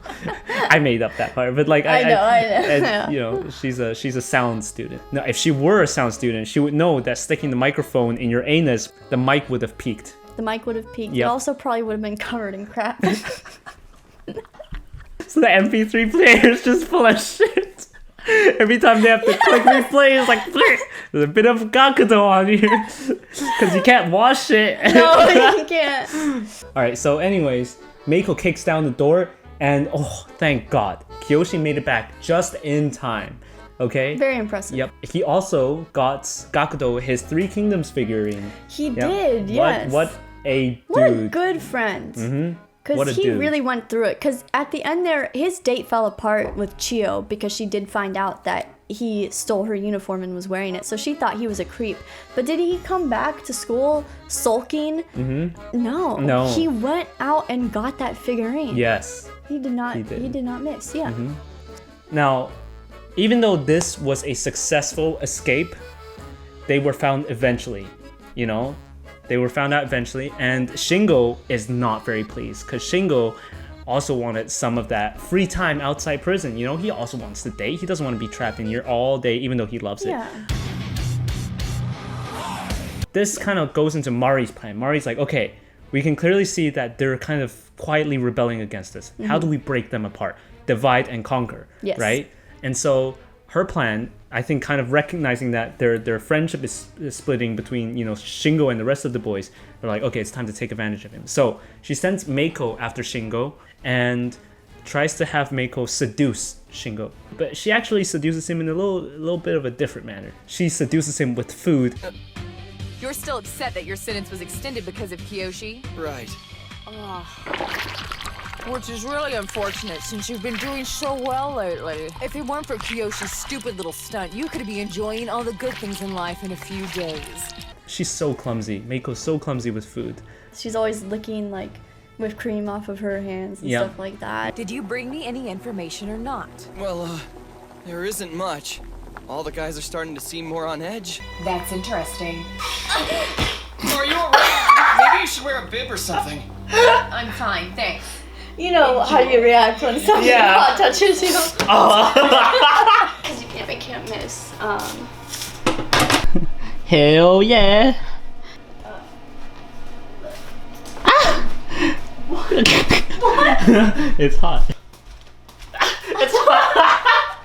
I made up that part, but like I know. and, you know, she's a sound student. Now, if she were a sound student, she would know that sticking the microphone in your anus, the mic would have peaked. The mic would have peaked. Yep. It also probably would have been covered in crap. So the MP3 player is just full of shit. Every time they have to click replay, it's like, there's a bit of Gakudo on here. Because you can't wash it. No, you can't. Alright, so anyways, Meiko kicks down the door, and oh, thank God, Kiyoshi made it back just in time. Okay? Very impressive. Yep. He also got Gakudo his Three Kingdoms figurine. He did, yes. What a dude. What a good friend. Mm-hmm. Because he really went through it. Because at the end there, his date fell apart with Chiyo because she did find out that he stole her uniform and was wearing it. So she thought he was a creep. But did he come back to school sulking? Mm-hmm. No. He went out and got that figurine. Yes. He did not miss, yeah. Mm-hmm. Now, even though this was a successful escape, they were found eventually, you know? They were found out eventually, and Shingo is not very pleased, because Shingo also wanted some of that free time outside prison. You know, he also wants to date. He doesn't want to be trapped in here all day, even though he loves it. This kind of goes into Mari's plan. Mari's like, okay, we can clearly see that they're kind of quietly rebelling against us. Mm-hmm. How do we break them apart? Divide and conquer, right? And so her plan, I think, kind of recognizing that their friendship is splitting between, you know, Shingo and the rest of the boys. They're like, okay, it's time to take advantage of him. So she sends Meiko after Shingo and tries to have Meiko seduce Shingo. But she actually seduces him in a little bit of a different manner. She seduces him with food. You're still upset that your sentence was extended because of Kiyoshi? Right. Which is really unfortunate since you've been doing so well lately. If it weren't for Kiyoshi's stupid little stunt, you could be enjoying all the good things in life in a few days. She's so clumsy. Meiko's so clumsy with food. She's always licking like whipped cream off of her hands and stuff like that. Did you bring me any information or not? Well, there isn't much. All the guys are starting to seem more on edge. That's interesting. Are you alright? Maybe you should wear a bib or something. I'm fine, thanks. You know how you react when something hot touches you. Because I can't miss. Hell yeah. What? It's hot. It's hot.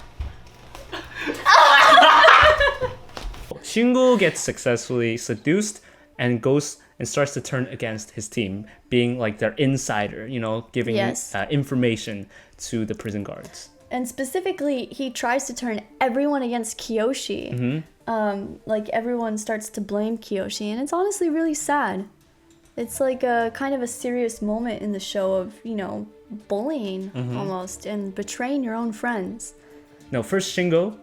Shingo gets successfully seduced and goes and starts to turn against his team, being like their insider, you know, giving information to the prison guards. And specifically, he tries to turn everyone against Kiyoshi. Mm-hmm. Like everyone starts to blame Kiyoshi, and it's honestly really sad. It's like a kind of a serious moment in the show of, you know, bullying almost and betraying your own friends. No, first Shingo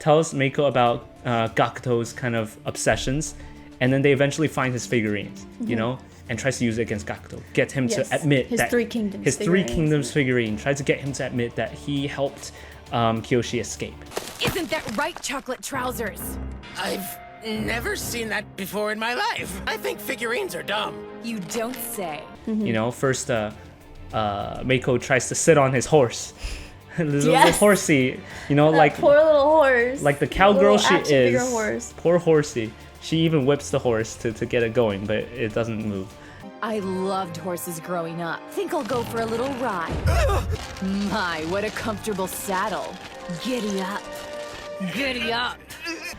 tells Meiko about Gakuto's kind of obsessions, and then they eventually find his figurines, you know, and tries to use it against Gakuto. Get him to admit his that Three Kingdoms his figurines. Three Kingdoms figurine. Tries to get him to admit that he helped Kiyoshi escape. Isn't that right, chocolate trousers? I've never seen that before in my life. I think figurines are dumb. You don't say. You know, first Meiko tries to sit on his horse. Little horsey, you know, That like poor little horse. like the cowgirl she action figure is. horse. Poor horsey. She even whips the horse to get it going, but it doesn't move. I loved horses growing up. Think I'll go for a little ride. My, what a comfortable saddle. Giddy up. Giddy up.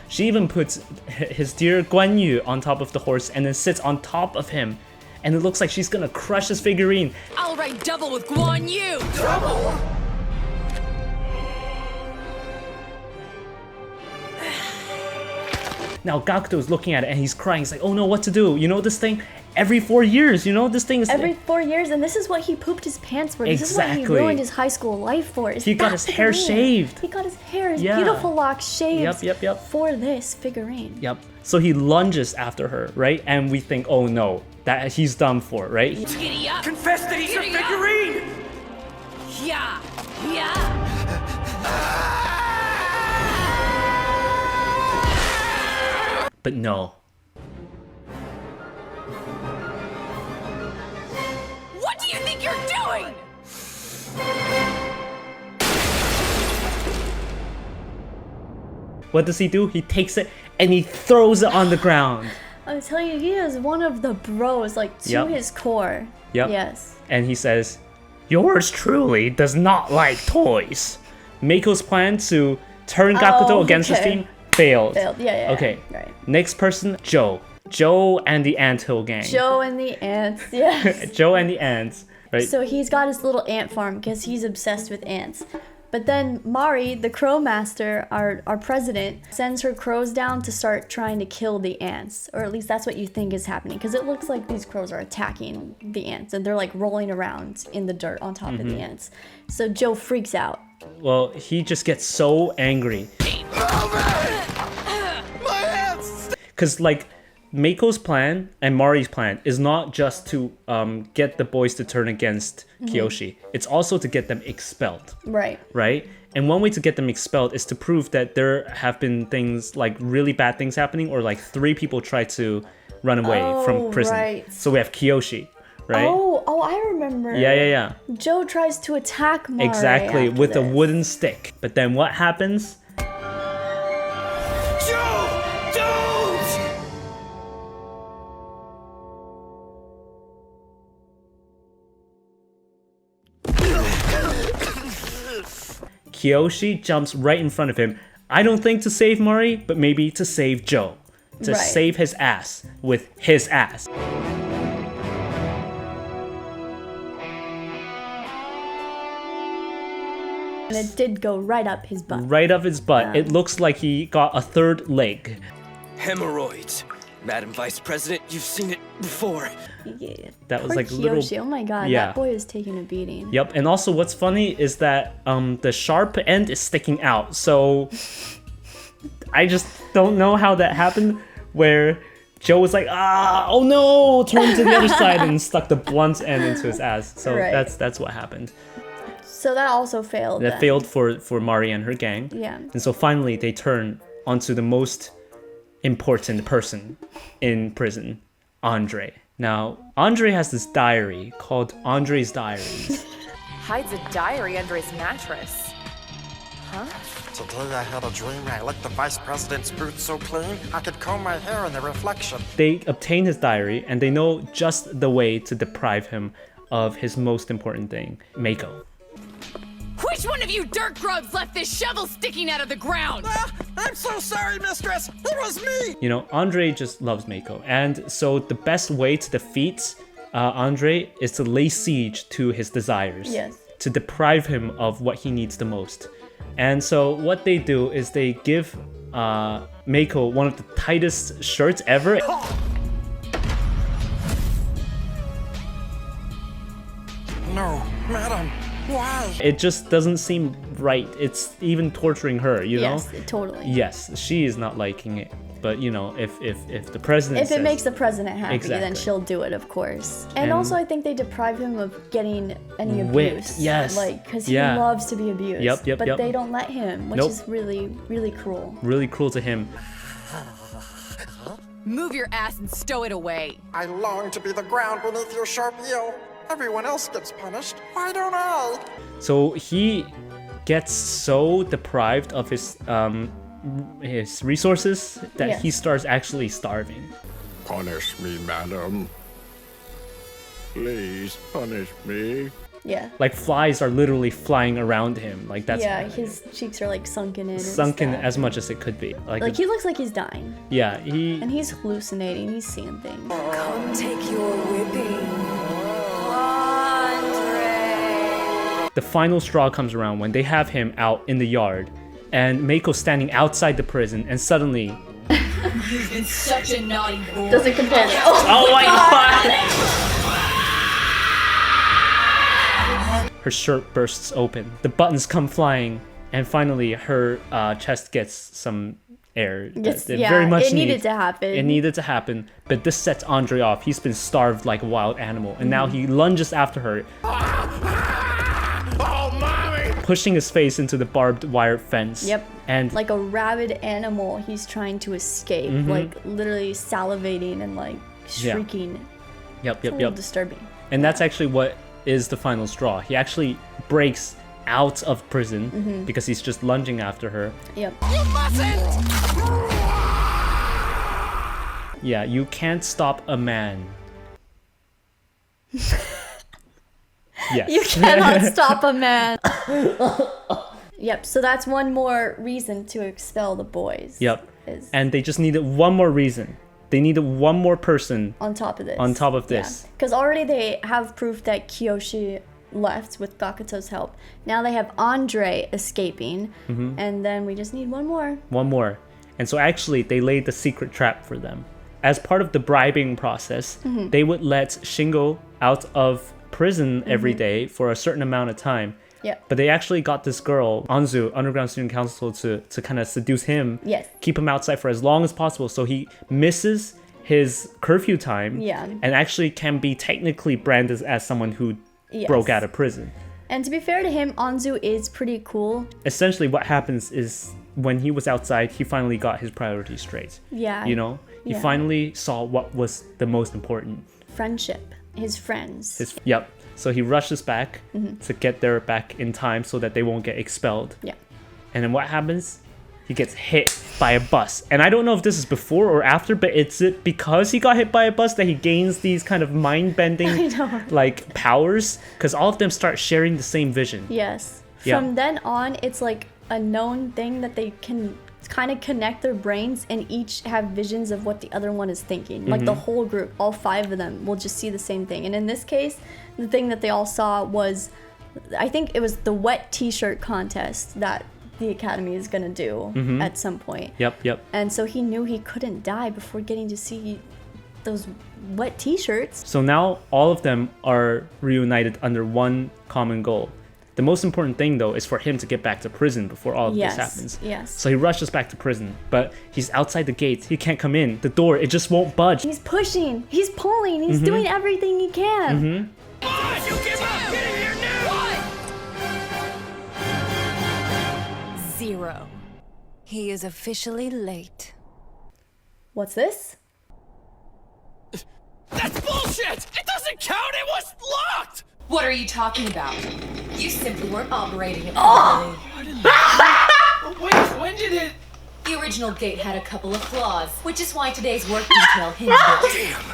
She even puts his dear Guan Yu on top of the horse and then sits on top of him. And it looks like she's gonna crush his figurine. I'll ride double with Guan Yu. Double? Now Gakuto's looking at it and he's crying. He's like, oh no, what to do? You know this thing? Every 4 years, you know, this thing is... Every 4 years, and this is what he pooped his pants for. This is what he Exactly. ruined his high school life for. He got his hair shaved. He got his hair, his Yeah. beautiful locks shaved Yep. for this figurine. Yep. So he lunges after her, right? And we think, oh no, that he's done for, right? Giddy up. Confess that he's Giddy a up. figurine! Yeah. Yeah. But no. What do you think you're doing? What does he do? He takes it and he throws it on the ground. I'm telling you, he is one of the bros, like, to Yep. his core. Yep. Yes. And he says, yours truly does not like toys. Meiko's plan to turn Gakuto against his okay. team failed. Failed. Yeah. Okay. Right. Next person, Joe. Joe and the Anthill Gang. Joe and the ants. Yes. Joe and the Ants. Right? So he's got his little ant farm because he's obsessed with ants. But then Mari, the crow master, our president, sends her crows down to start trying to kill the ants. Or at least that's what you think is happening. Because it looks like these crows are attacking the ants. And they're like rolling around in the dirt on top of the ants. So Joe freaks out. Well, he just gets so angry. Because, like, Meiko's plan and Mari's plan is not just to get the boys to turn against Kiyoshi. It's also to get them expelled. Right. Right? And one way to get them expelled is to prove that there have been things, like really bad things happening, or like 3 people try to run away from prison. Right. So we have Kiyoshi, right? Oh, I remember. Yeah. Joe tries to attack Mari. Exactly, after with a this. wooden stick. But then what happens? Joe! Don't! Kiyoshi jumps right in front of him. I don't think to save Mari, but maybe to save Joe. To Right. save his ass with his ass. And it did go right up his butt. Right up his butt. Yeah. It looks like he got a 3rd leg. Hemorrhoids. Madam Vice President, you've seen it before. Yeah. That was Poor like Kiyoshi. little... Oh my god, Yeah. that boy is taking a beating. Yep, and also what's funny is that the sharp end is sticking out. So I just don't know how that happened, where Joe was like, oh no, turned to the other side and stuck the blunt end into his ass. So Right. that's what happened. So that also failed. That then. failed for Mari and her gang. Yeah. And so finally they turn onto the most important person in prison, Andre. Now, Andre has this diary called Andre's Diaries. Hides a diary under his mattress. Huh? Today I had a dream I licked the vice president's boots so clean I could comb my hair in the reflection. They obtain his diary and they know just the way to deprive him of his most important thing, Meiko. Which one of you dirt grubs left this shovel sticking out of the ground? I'm so sorry, mistress. It was me. You know, Andre just loves Meiko. And so the best way to defeat Andre is to lay siege to his desires. Yes. To deprive him of what he needs the most. And so what they do is they give Meiko one of the tightest shirts ever. No, madam, why? It just doesn't seem right. It's even torturing her, you know? Yes, totally. Yes, she is not liking it. But you know, if the president if it says, makes the president happy, then Exactly. she'll do it, of course. And also, I think they deprive him of getting any Whipped, abuse. yes. Like, because Yeah. he loves to be abused. Yep, But yep. they don't let him, which Nope. is really, really cruel. really cruel to him. Move your ass and stow it away. I long to be the ground beneath your sharp heel. Everyone else gets punished. Why don't I? So he gets so deprived of his resources that Yes. he starts actually starving. Punish me, madam. Please punish me. Yeah. Like flies are literally flying around him. Like that's Yeah, his cheeks are like sunken in. and sunken stuff. as much as it could be. Like he looks like he's dying. yeah, he And he's hallucinating, he's seeing things. Come take your whipping. the final straw comes around when they have him out in the yard and Meiko's standing outside the prison and suddenly You've been such a naughty boy. Doesn't compare to oh my god! Her shirt bursts open. The buttons come flying, and finally her chest gets some air. Yes, that it yeah, very much it needed needs. to happen. It needed to happen, but this sets Andre off. He's been starved like a wild animal, and now he lunges after her, pushing his face into the barbed wire fence. Yep. And Like a rabid animal, he's trying to escape, like literally salivating and like shrieking. yep, It's a little yep. disturbing. And that's actually what is the final straw. He actually breaks out of prison because he's just lunging after her. Yep. You mustn't! Yeah, you can't stop a man. Yes. You cannot stop a man. Yep, so that's one more reason to expel the boys. Yep. Is And they just needed one more reason. They needed one more person on top of this. on top of this. Because already they have proof that Kiyoshi left with Gakuto's help. Now they have Andre escaping, and then we just need one more. One more. And so actually they laid the secret trap for them. As part of the bribing process, they would let Shingo out of prison every day for a certain amount of time. Yeah. But they actually got this girl, Anzu, Underground Student Council, to kind of seduce him. Yes. Keep him outside for as long as possible so he misses his curfew time. Yeah. And actually can be technically branded as someone who Yes. broke out of prison. And to be fair to him, Anzu is pretty cool. Essentially what happens is when he was outside, he finally got his priorities straight. Yeah. You know? He Yeah. finally saw what was the most important. Friendship. His friends. Yep. So he rushes back to get there back in time so that they won't get expelled. Yeah. And then what happens? He gets hit by a bus. And I don't know if this is before or after, but it's because he got hit by a bus that he gains these kind of mind-bending like powers, because all of them start sharing the same vision. Yes. Yeah. From then on, it's like a known thing that they can kind of connect their brains and each have visions of what the other one is thinking. Like the whole group, all 5 of them will just see the same thing. And in this case, the thing that they all saw was, I think it was the wet t-shirt contest that the academy is gonna do at some point. Yep. And so he knew he couldn't die before getting to see those wet t-shirts. So now all of them are reunited under one common goal. The most important thing, though, is for him to get back to prison before all of this happens. Yes. So he rushes back to prison, but he's outside the gate. He can't come in. The door, it just won't budge. He's pushing, he's pulling, he's doing everything he can. Come on, you give up! Get in here now! What? 0. He is officially late. What's this? That's bullshit! It doesn't count! It was locked! What are you talking about? You simply weren't operating it properly. When did it... The original gate had a couple of flaws, which is why today's work detail hinged it. Damn!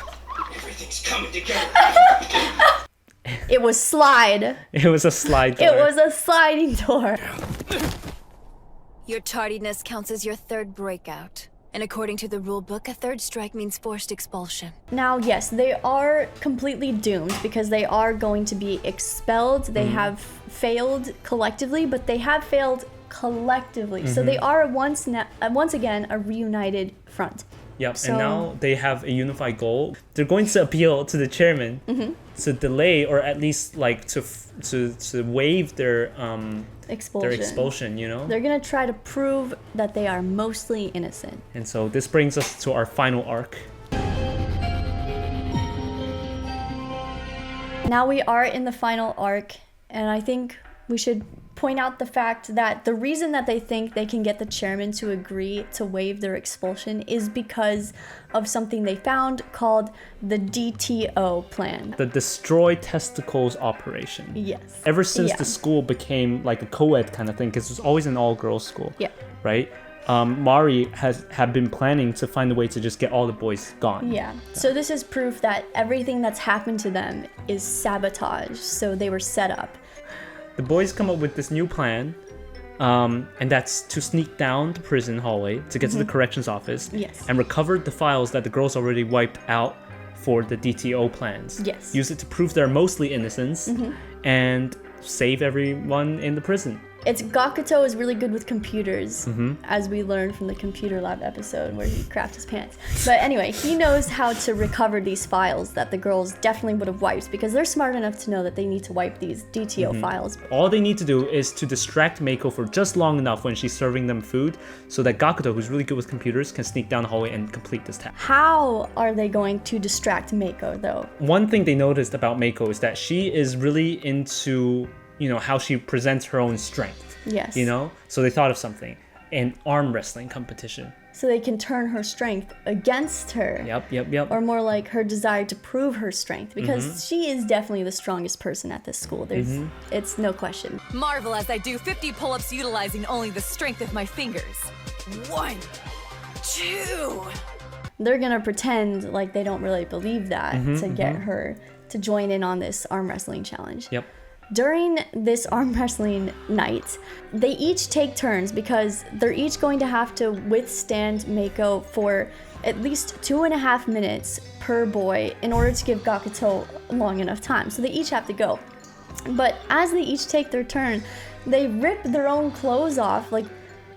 Everything's coming together. It was slide. It was a slide door. It was a sliding door. Your tardiness counts as your 3rd breakout. And according to the rule book, a 3rd strike means forced expulsion. Now, yes, they are completely doomed because they are going to be expelled. They have failed collectively, but they have failed collectively. So they are once again a reunited front. Yep, So, and now they have a unified goal. They're going to appeal to the chairman to delay, or at least like to waive their expulsion. You know. They're gonna try to prove that they are mostly innocent. And so this brings us to our final arc. Now we are in the final arc, and I think we should point out the fact that the reason that they think they can get the chairman to agree to waive their expulsion is because of something they found called the DTO plan. The Destroy Testicles Operation. Yes. Ever since the school became like a co-ed kind of thing, because it was always an all-girls school. Yeah. Right? Mari had been planning to find a way to just get all the boys gone. Yeah. So this is proof that everything that's happened to them is sabotage. So they were set up. The boys come up with this new plan, and that's to sneak down the prison hallway to get to the corrections office and recover the files that the girls already wiped out for the DTO plans. Yes. Use it to prove they're mostly innocents and save everyone in the prison. Gakuto is really good with computers, as we learned from the computer lab episode where he crapped his pants. But anyway, he knows how to recover these files that the girls definitely would have wiped, because they're smart enough to know that they need to wipe these DTO files. All they need to do is to distract Meiko for just long enough when she's serving them food, so that Gakuto, who's really good with computers, can sneak down the hallway and complete this task. How are they going to distract Meiko, though? One thing they noticed about Meiko is that she is really into, how she presents her own strength. Yes. So they thought of something, an arm wrestling competition. So they can turn her strength against her. Yep. Or more like her desire to prove her strength, because she is definitely the strongest person at this school. It's no question. Marvel as I do 50 pull-ups utilizing only the strength of my fingers. 1, 2. They're gonna pretend like they don't really believe that to get her to join in on this arm wrestling challenge. Yep. During this arm wrestling night, they each take turns because they're each going to have to withstand Meiko for at least 2.5 minutes per boy in order to give Gakuto long enough time. So they each have to go. But as they each take their turn, they rip their own clothes off, like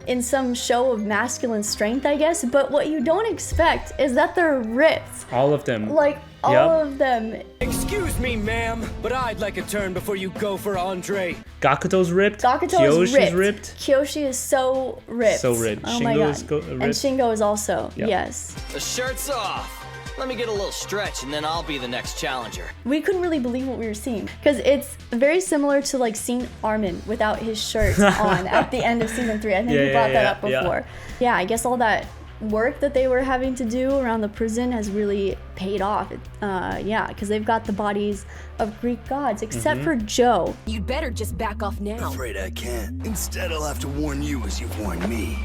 in some show of masculine strength, I guess. But what you don't expect is that they're ripped. All of them. Like, all of them. Excuse me, ma'am, but I'd like a turn before you go for Andre. Gakuto's ripped. Kyoshi's ripped. Kyoshi is so ripped. So ripped. Oh Shingo my god. is ripped. And Shingo is also, yes. The shirt's off. Let me get a little stretch and then I'll be the next challenger. We couldn't really believe what we were seeing, because it's very similar to like seeing Armin without his shirt on at the end of season 3. I think we brought that up before. Yeah, I guess all that work that they were having to do around the prison has really paid off. Because they've got the bodies of Greek gods, except for Joe. You'd better just back off now. Afraid I can't. Instead, I'll have to warn you as you've warned me.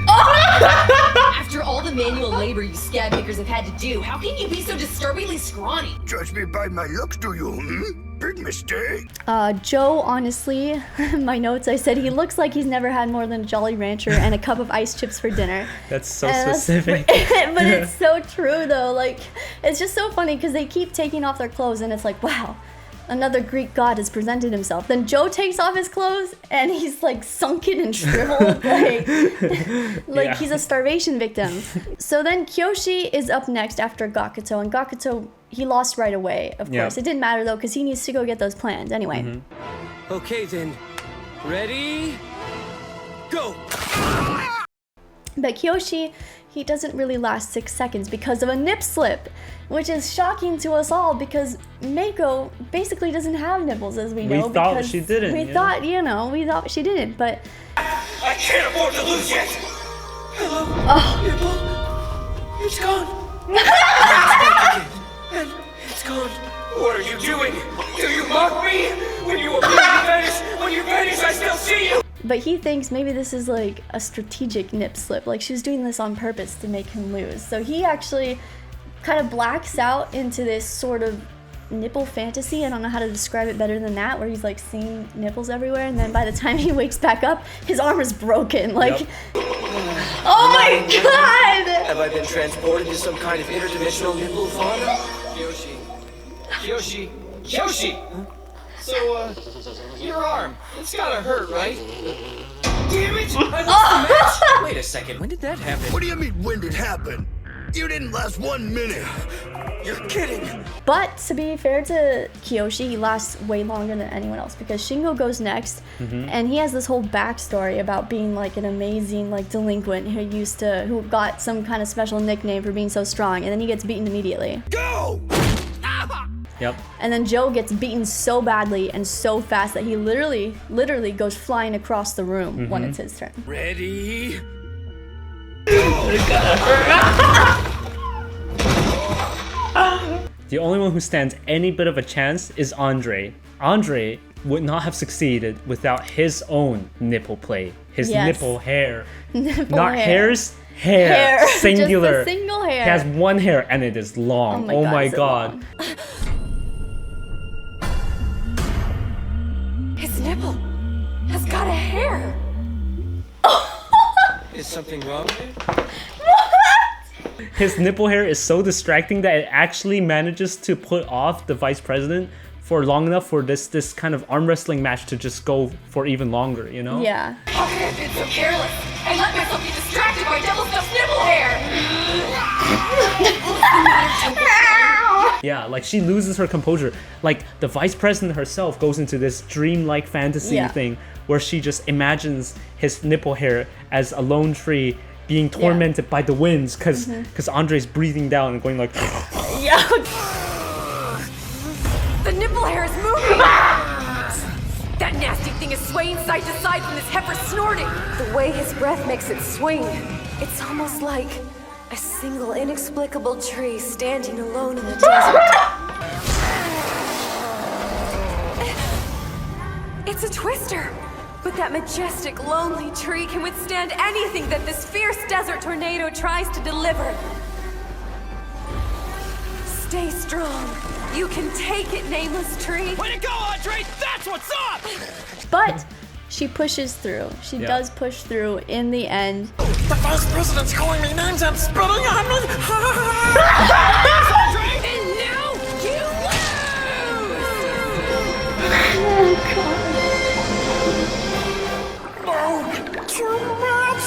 After all the manual labor you scab makers have had to do, how can you be so disturbingly scrawny? Judge me by my looks, do you? Big mistake. Joe, honestly, my notes, I said he looks like he's never had more than a Jolly Rancher and a cup of ice chips for dinner. That's so specific. But it's so true, though. Like, it's just so funny because they keep taking off their clothes and it's like, wow, another Greek god has presented himself. Then Joe takes off his clothes and he's like sunken and shriveled, like he's a starvation victim. So then Kiyoshi is up next after Gakuto, and Gakuto, he lost right away, of course. It didn't matter though, because he needs to go get those plans anyway. Okay then, ready, go! But Kiyoshi, he doesn't really last 6 seconds because of a nip slip, which is shocking to us all because Meiko basically doesn't have nipples, as we know. We thought she didn't. We thought she didn't, but... I can't afford to lose yet! Hello? Nipple? It's gone! And it's gone. What are you doing? Do you mock me? When you vanish, I still see you! But he thinks maybe this is like a strategic nip slip, like she was doing this on purpose to make him lose. So he actually kind of blacks out into this sort of nipple fantasy. I don't know how to describe it better than that, where he's like seeing nipples everywhere, and then by the time he wakes back up, his arm is broken. Like, oh my god! Have I been transported to some kind of interdimensional nipple fauna? Kiyoshi! Huh? So, your arm, it's gotta hurt, right? Damn it! I lost the match! Wait a second, when did that happen? What do you mean, when did it happen? You didn't last 1 minute. You're kidding! But to be fair to Kiyoshi, he lasts way longer than anyone else because Shingo goes next, and he has this whole backstory about being like an amazing like delinquent who got some kind of special nickname for being so strong, and then he gets beaten immediately. Go! Yep. And then Joe gets beaten so badly and so fast that he literally goes flying across the room when it's his turn. Ready? The only one who stands any bit of a chance is Andre. Andre would not have succeeded without his own nipple play. His nipple hair. Not hairs, hair. Singular. Just a single hair. He has one hair and it is long. Oh my god. His nipple has got a hair. Is something wrong? His nipple hair is so distracting that it actually manages to put off the vice president for long enough for this kind of arm wrestling match to just go for even longer, you know? Yeah. How could I have been so careless? I let myself be distracted by double stuffed nipple hair! Yeah, like she loses her composure. Like the vice president herself goes into this dream-like fantasy thing where she just imagines his nipple hair as a lone tree being tormented by the winds because Andre's breathing down and going like The nipple hair is moving! That nasty thing is swaying side to side from this heifer snorting. The way his breath makes it swing, it's almost like a single inexplicable tree standing alone in the desert. It's a twister. But that majestic, lonely tree can withstand anything that this fierce desert tornado tries to deliver. Stay strong. You can take it, nameless tree. Way to go, Andre! That's what's up! But she pushes through. She does push through in the end. The vice president's calling me names and spitting on me! And now you lose! Oh, God. Too much!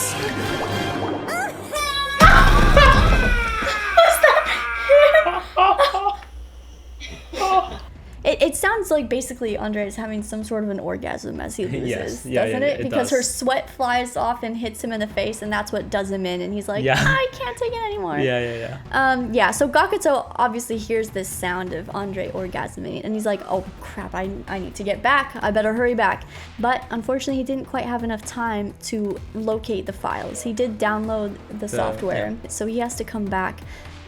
It sounds like basically Andre is having some sort of an orgasm as he loses, doesn't it? Because her sweat flies off and hits him in the face, and that's what does him in, and he's like, I can't take it anymore. So Gakuto obviously hears this sound of Andre orgasming, and he's like, oh crap, I need to get back. I better hurry back. But unfortunately, he didn't quite have enough time to locate the files. He did download the software, so he has to come back,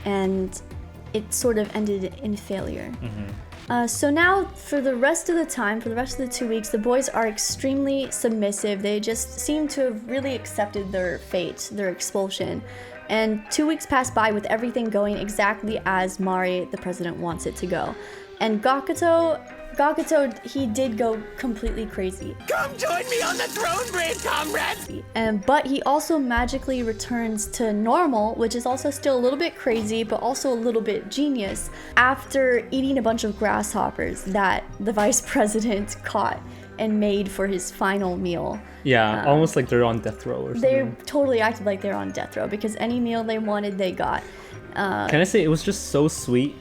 and it sort of ended in failure. So now, for the rest of the time, for the rest of the 2 weeks, the boys are extremely submissive. They just seem to have really accepted their fate, their expulsion. And 2 weeks pass by with everything going exactly as Mari, the president, wants it to go. And Gakuto, he did go completely crazy. Come join me on the throne, brave comrades! But he also magically returns to normal, which is also still a little bit crazy, but also a little bit genius, after eating a bunch of grasshoppers that the vice president caught and made for his final meal. Yeah, almost like they're on death row or something. They totally acted like they're on death row because any meal they wanted, they got. Can I say it was just so sweet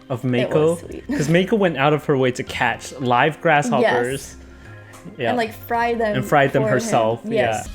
of Meiko? Because Meiko went out of her way to catch live grasshoppers. And like fry them. And fried them herself. Yes.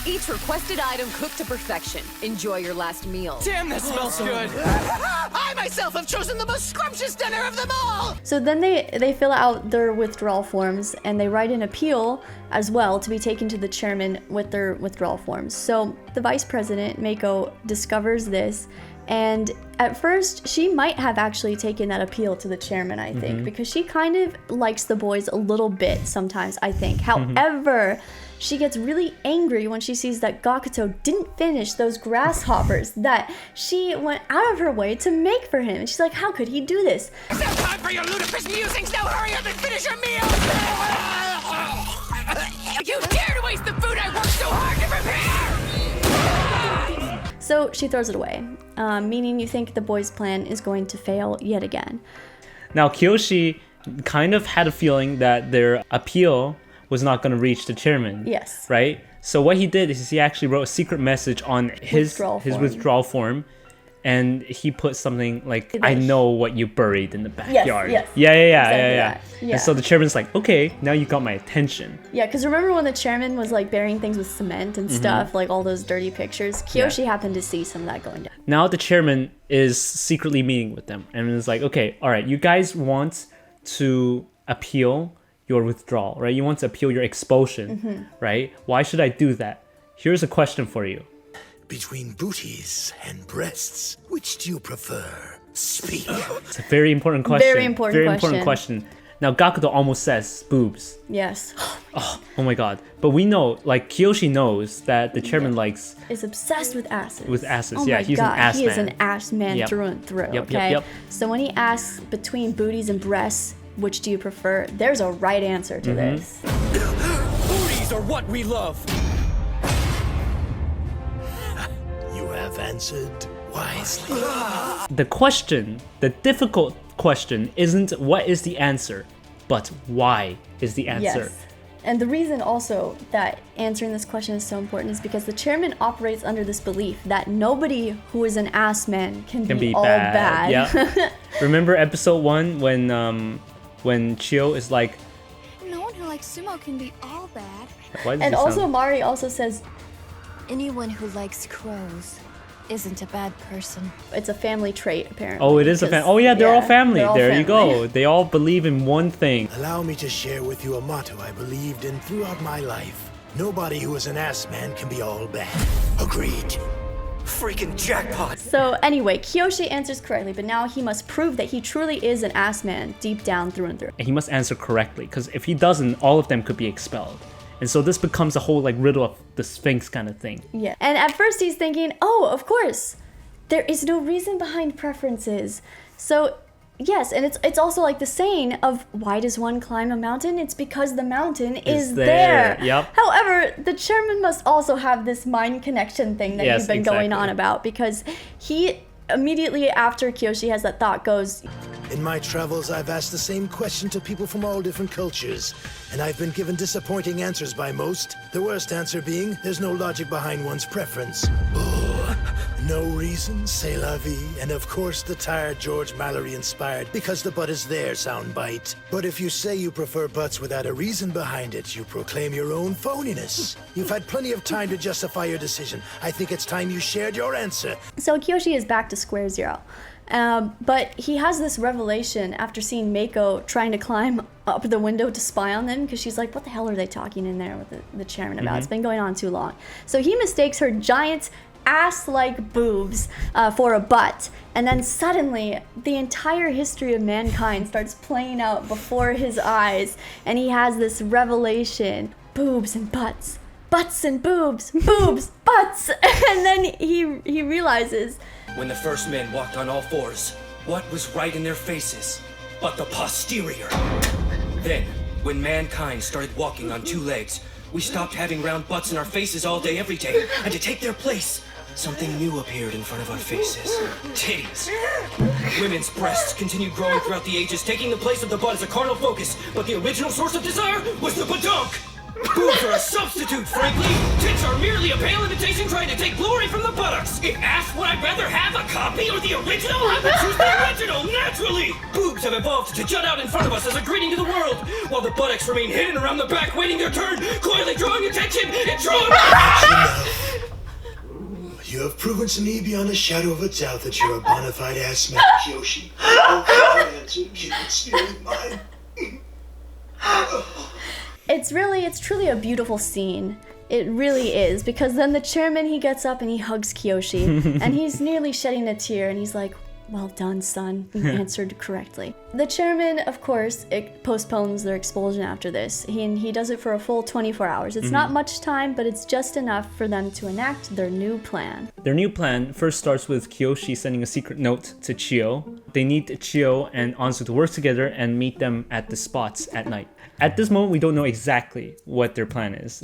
Each requested item cooked to perfection. Enjoy your last meal. Damn, that smells good! I myself have chosen the most scrumptious dinner of them all! So then they fill out their withdrawal forms and they write an appeal as well to be taken to the chairman with their withdrawal forms. So the vice president, Meiko, discovers this, and at first she might have actually taken that appeal to the chairman, I think, because she kind of likes the boys a little bit sometimes, I think. However, she gets really angry when she sees that Gakuto didn't finish those grasshoppers that she went out of her way to make for him. And she's like, how could he do this? It's no time for your ludicrous musings! Now hurry up and finish your meal! You dare to waste the food I worked so hard to prepare! So she throws it away, meaning you think the boys' plan is going to fail yet again. Now Kiyoshi kind of had a feeling that their appeal was not going to reach the chairman. Yes. Right? So what he did is he actually wrote a secret message on his withdrawal form. And he put something like, I know what you buried in the backyard. Yes. Yeah. And so the chairman's like, okay, now you got my attention. Yeah, because remember when the chairman was like burying things with cement and stuff, like all those dirty pictures? Kiyoshi happened to see some of that going down. Now the chairman is secretly meeting with them and is like, okay, all right, you guys want to appeal your withdrawal, right? You want to appeal your expulsion, right? Why should I do that? Here's a question for you. Between booties and breasts, which do you prefer? Speak. It's a very important question. Very important question. Now Gakuto almost says boobs. Yes. Oh my god. But we know, like Kiyoshi knows that the chairman is obsessed with asses. Oh my he's god, an ass he man. is an ass man through and through. Okay. So when he asks between booties and breasts, which do you prefer? There's a right answer to this. Booties are what we love. Have answered wisely. The question, the difficult question, isn't what is the answer, but why is the answer. Yes. And the reason also that answering this question is so important is because the chairman operates under this belief that nobody who is an ass man can be all bad. Yeah. Remember episode 1 when Chio is like, no one who likes sumo can be all bad. And also Mari also says, anyone who likes crows isn't a bad person. It's a family trait, apparently. Oh, it is a family. Oh, yeah, they're all family. They're all there family. You go. They all believe in one thing. Allow me to share with you a motto I believed in throughout my life. Nobody who is an ass man can be all bad. Agreed. Freaking jackpot. So anyway, Kiyoshi answers correctly, but now he must prove that he truly is an ass man deep down through and through. And he must answer correctly, because if he doesn't, all of them could be expelled. And so this becomes a whole like riddle of the Sphinx kind of thing. Yeah. And at first he's thinking, oh, of course, there is no reason behind preferences. So yes, and it's also like the saying of why does one climb a mountain? It's because the mountain is there. Yep. However, the chairman must also have this mind connection thing that you've been going on about, because he immediately after Kiyoshi has that thought goes, in my travels, I've asked the same question to people from all different cultures, and I've been given disappointing answers by most. The worst answer being, there's no logic behind one's preference. No reason, c'est la vie, and of course the tired George Mallory inspired because the butt is there soundbite. But if you say you prefer butts without a reason behind it, you proclaim your own phoniness. You've had plenty of time to justify your decision. I think it's time you shared your answer. So Kiyoshi is back to square zero. But he has this revelation after seeing Meiko trying to climb up the window to spy on them, because she's like, what the hell are they talking in there with the chairman about? It's been going on too long. So he mistakes her giant ass-like boobs for a butt, and then suddenly the entire history of mankind starts playing out before his eyes, and he has this revelation: boobs and butts, butts and boobs, boobs, butts. And then he realizes, when the first men walked on all fours, what was right in their faces but the posterior? Then, when mankind started walking on two legs, we stopped having round butts in our faces all day, every day, and to take their place, something new appeared in front of our faces. Titties. Women's breasts continued growing throughout the ages, taking the place of the butt as a carnal focus, but the original source of desire was the badunk! Boobs are a substitute, frankly. Tits are merely a pale imitation trying to take glory from the buttocks. If asked would I rather have a copy or the original, I would choose the original, naturally. Boobs have evolved to jut out in front of us as a greeting to the world, while the buttocks remain hidden around the back, waiting their turn, coyly drawing attention and drawing... You have proven to me beyond a shadow of a doubt that you're a bona fide ass man, Kiyoshi. Okay, answer, keep it spirit mine. It's truly a beautiful scene. It really is, because then the chairman, he gets up and he hugs Kiyoshi, and he's nearly shedding a tear, and he's like, well done, son, you answered correctly. The chairman, of course, postpones their expulsion after this. He does it for a full 24 hours. It's not much time, but it's just enough for them to enact their new plan. Their new plan first starts with Kiyoshi sending a secret note to Chio, They need Chiyo and Anzu to work together and meet them at the spots at night. At this moment, we don't know exactly what their plan is.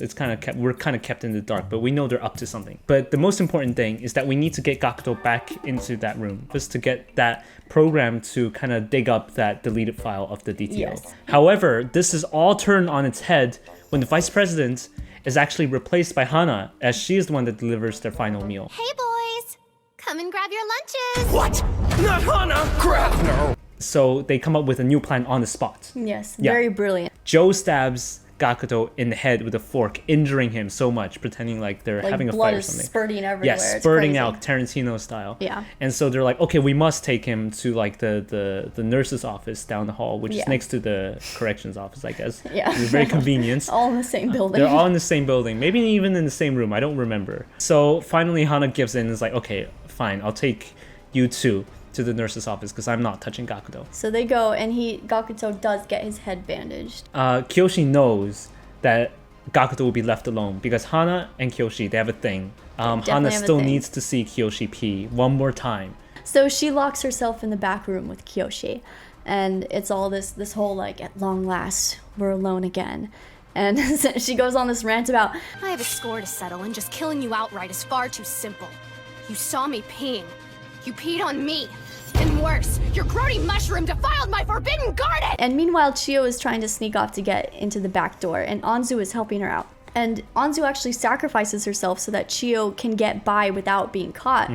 We're kind of kept in the dark, but we know they're up to something. But the most important thing is that we need to get Gakuto back into that room, just to get that program to kind of dig up that deleted file of the DTO. Yes. However, this is all turned on its head when the vice president is actually replaced by Hana, as she is the one that delivers their final meal. Hey, boys. Come and grab your lunches. What? Not Hana! Crap! No! So they come up with a new plan on the spot. Yes, Yeah. very brilliant. Joe stabs Gakuto in the head with a fork, injuring him so much, pretending like they're Like having a blood fight or is something. spurting everywhere. Yeah, It's spurting crazy. out Tarantino style. Yeah. And so they're like, okay, we must take him to like the nurse's office down the hall, which is Yeah. next to the corrections office, I guess. Yeah. It's very convenient. All in the same building. They're all in the same building, maybe even in the same room. I don't remember. So finally, Hana gives in and is like, okay, fine, I'll take you two to the nurse's office because I'm not touching Gakuto. So they go, and Gakuto does get his head bandaged. Kiyoshi knows that Gakuto will be left alone because Hana and Kiyoshi, they have a thing. Definitely Hana have a still thing. needs to see Kiyoshi pee one more time. So she locks herself in the back room with Kiyoshi, and it's all this whole like, at long last, we're alone again. And she goes on this rant about, I have a score to settle, and just killing you outright is far too simple. You saw me peeing. You peed on me. And worse, your grody mushroom defiled my forbidden garden! and meanwhile Chiyo is trying to sneak off to get into the back door, and Anzu is helping her out. And Anzu actually sacrifices herself so that Chiyo can get by without being caught.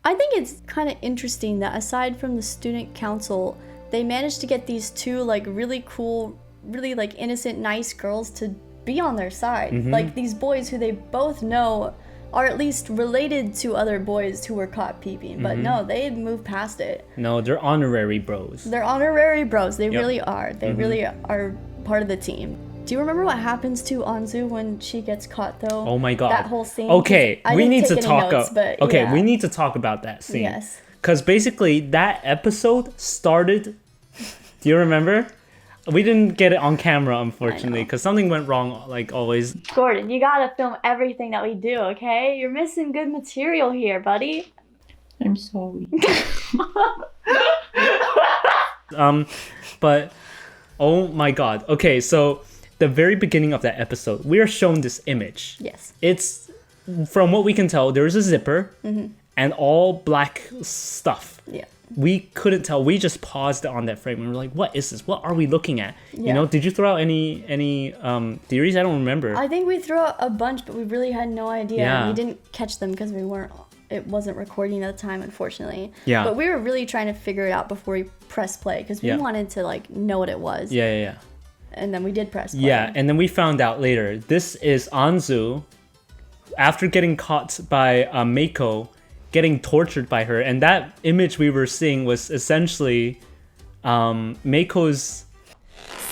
I think it's kind of interesting that aside from the student council, they managed to get these two like really cool, really like innocent, nice girls to be on their side. Like these boys who they both know are at least related to other boys who were caught peeping. But no, they moved past it. No, they're honorary bros. They're honorary bros. They Yep. really are. They really are part of the team. Do you remember what happens to Anzu when she gets caught though? Oh my god. That whole scene. Okay, I we didn't need to take any talk notes, but Okay, yeah. we need to talk about that scene. Yes. Cuz basically that episode started. Do you remember? We didn't get it on camera, unfortunately, because something went wrong, like always. Gordon, you gotta film everything that we do, okay? You're missing good material here, buddy. I'm sorry. But oh my god. Okay, so the very beginning of that episode, we are shown this image. Yes. It's, from what we can tell, there's a zipper and all black stuff. Yeah. We couldn't tell. We just paused on that frame and we're like, what is this? What are we looking at? You Yeah. know, did you throw out any theories? I don't remember. I think we threw out a bunch, but we really had no idea. Yeah. We didn't catch them because it wasn't recording at the time, unfortunately. Yeah. But we were really trying to figure it out before we pressed play because we Yeah. wanted to like know what it was. Yeah. And then we did press play. Yeah, and then we found out later, this is Anzu, after getting caught by Meiko, getting tortured by her, and that image we were seeing was essentially Meiko's...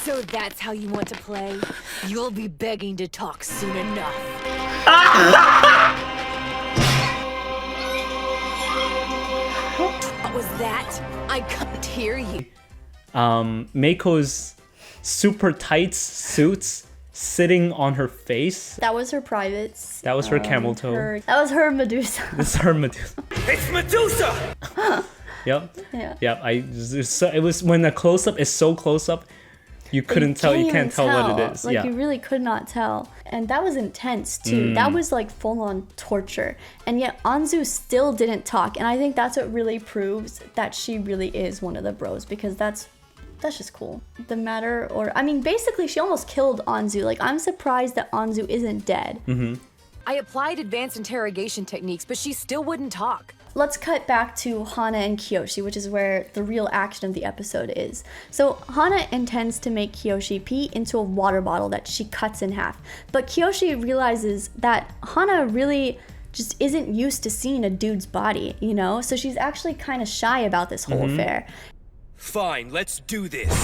So that's how you want to play? You'll be begging to talk soon enough. What was that? I couldn't hear you. Meiko's super tight suits sitting on her face. That was her privates. That was her camel toe. That was her Medusa. This is her Medusa. It's Medusa! Yep. Yeah. Yep. It was when the close up is so close up, you couldn't tell. You can't tell what it is. Like yeah. you really could not tell. And that was intense too. That was like full on torture. And yet Anzu still didn't talk. And I think that's what really proves that she really is one of the bros, because that's just cool. Basically she almost killed Anzu. Like, I'm surprised that Anzu isn't dead. I applied advanced interrogation techniques, but she still wouldn't talk. Let's cut back to Hana and Kiyoshi, which is where the real action of the episode is. So Hana intends to make Kiyoshi pee into a water bottle that she cuts in half. But Kiyoshi realizes that Hana really just isn't used to seeing a dude's body, you know? So she's actually kind of shy about this whole affair. Fine, let's do this.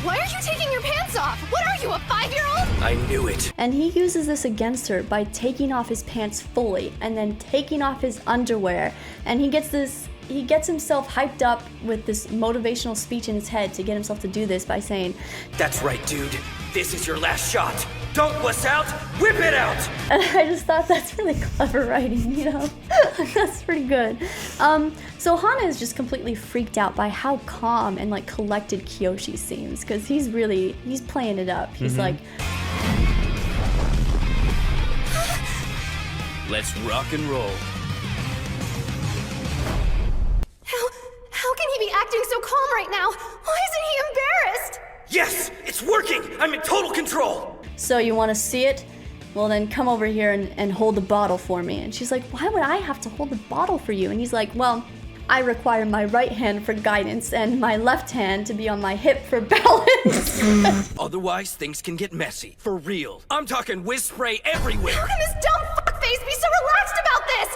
Why are you taking your pants off? What are you, a 5-year-old? I knew it. And he uses this against her by taking off his pants fully and then taking off his underwear. And he gets himself hyped up with this motivational speech in his head to get himself to do this by saying, That's right, dude. This is your last shot. Don't wuss out! Whip it out! And I just thought that's really clever writing, you know? That's pretty good. So Hana is just completely freaked out by how calm and like collected Kiyoshi seems, because he's playing it up. He's like, Let's rock and roll. How can he be acting so calm right now? Why isn't he embarrassed? Yes! It's working! I'm in total control! so you want to see it? Well then come over here and hold the bottle for me. And she's like, why would I have to hold the bottle for you? And he's like, well, I require my right hand for guidance and my left hand to be on my hip for balance. Otherwise, things can get messy. For real. I'm talking whiz spray everywhere. How can this dumb fuckface be so relaxed about this?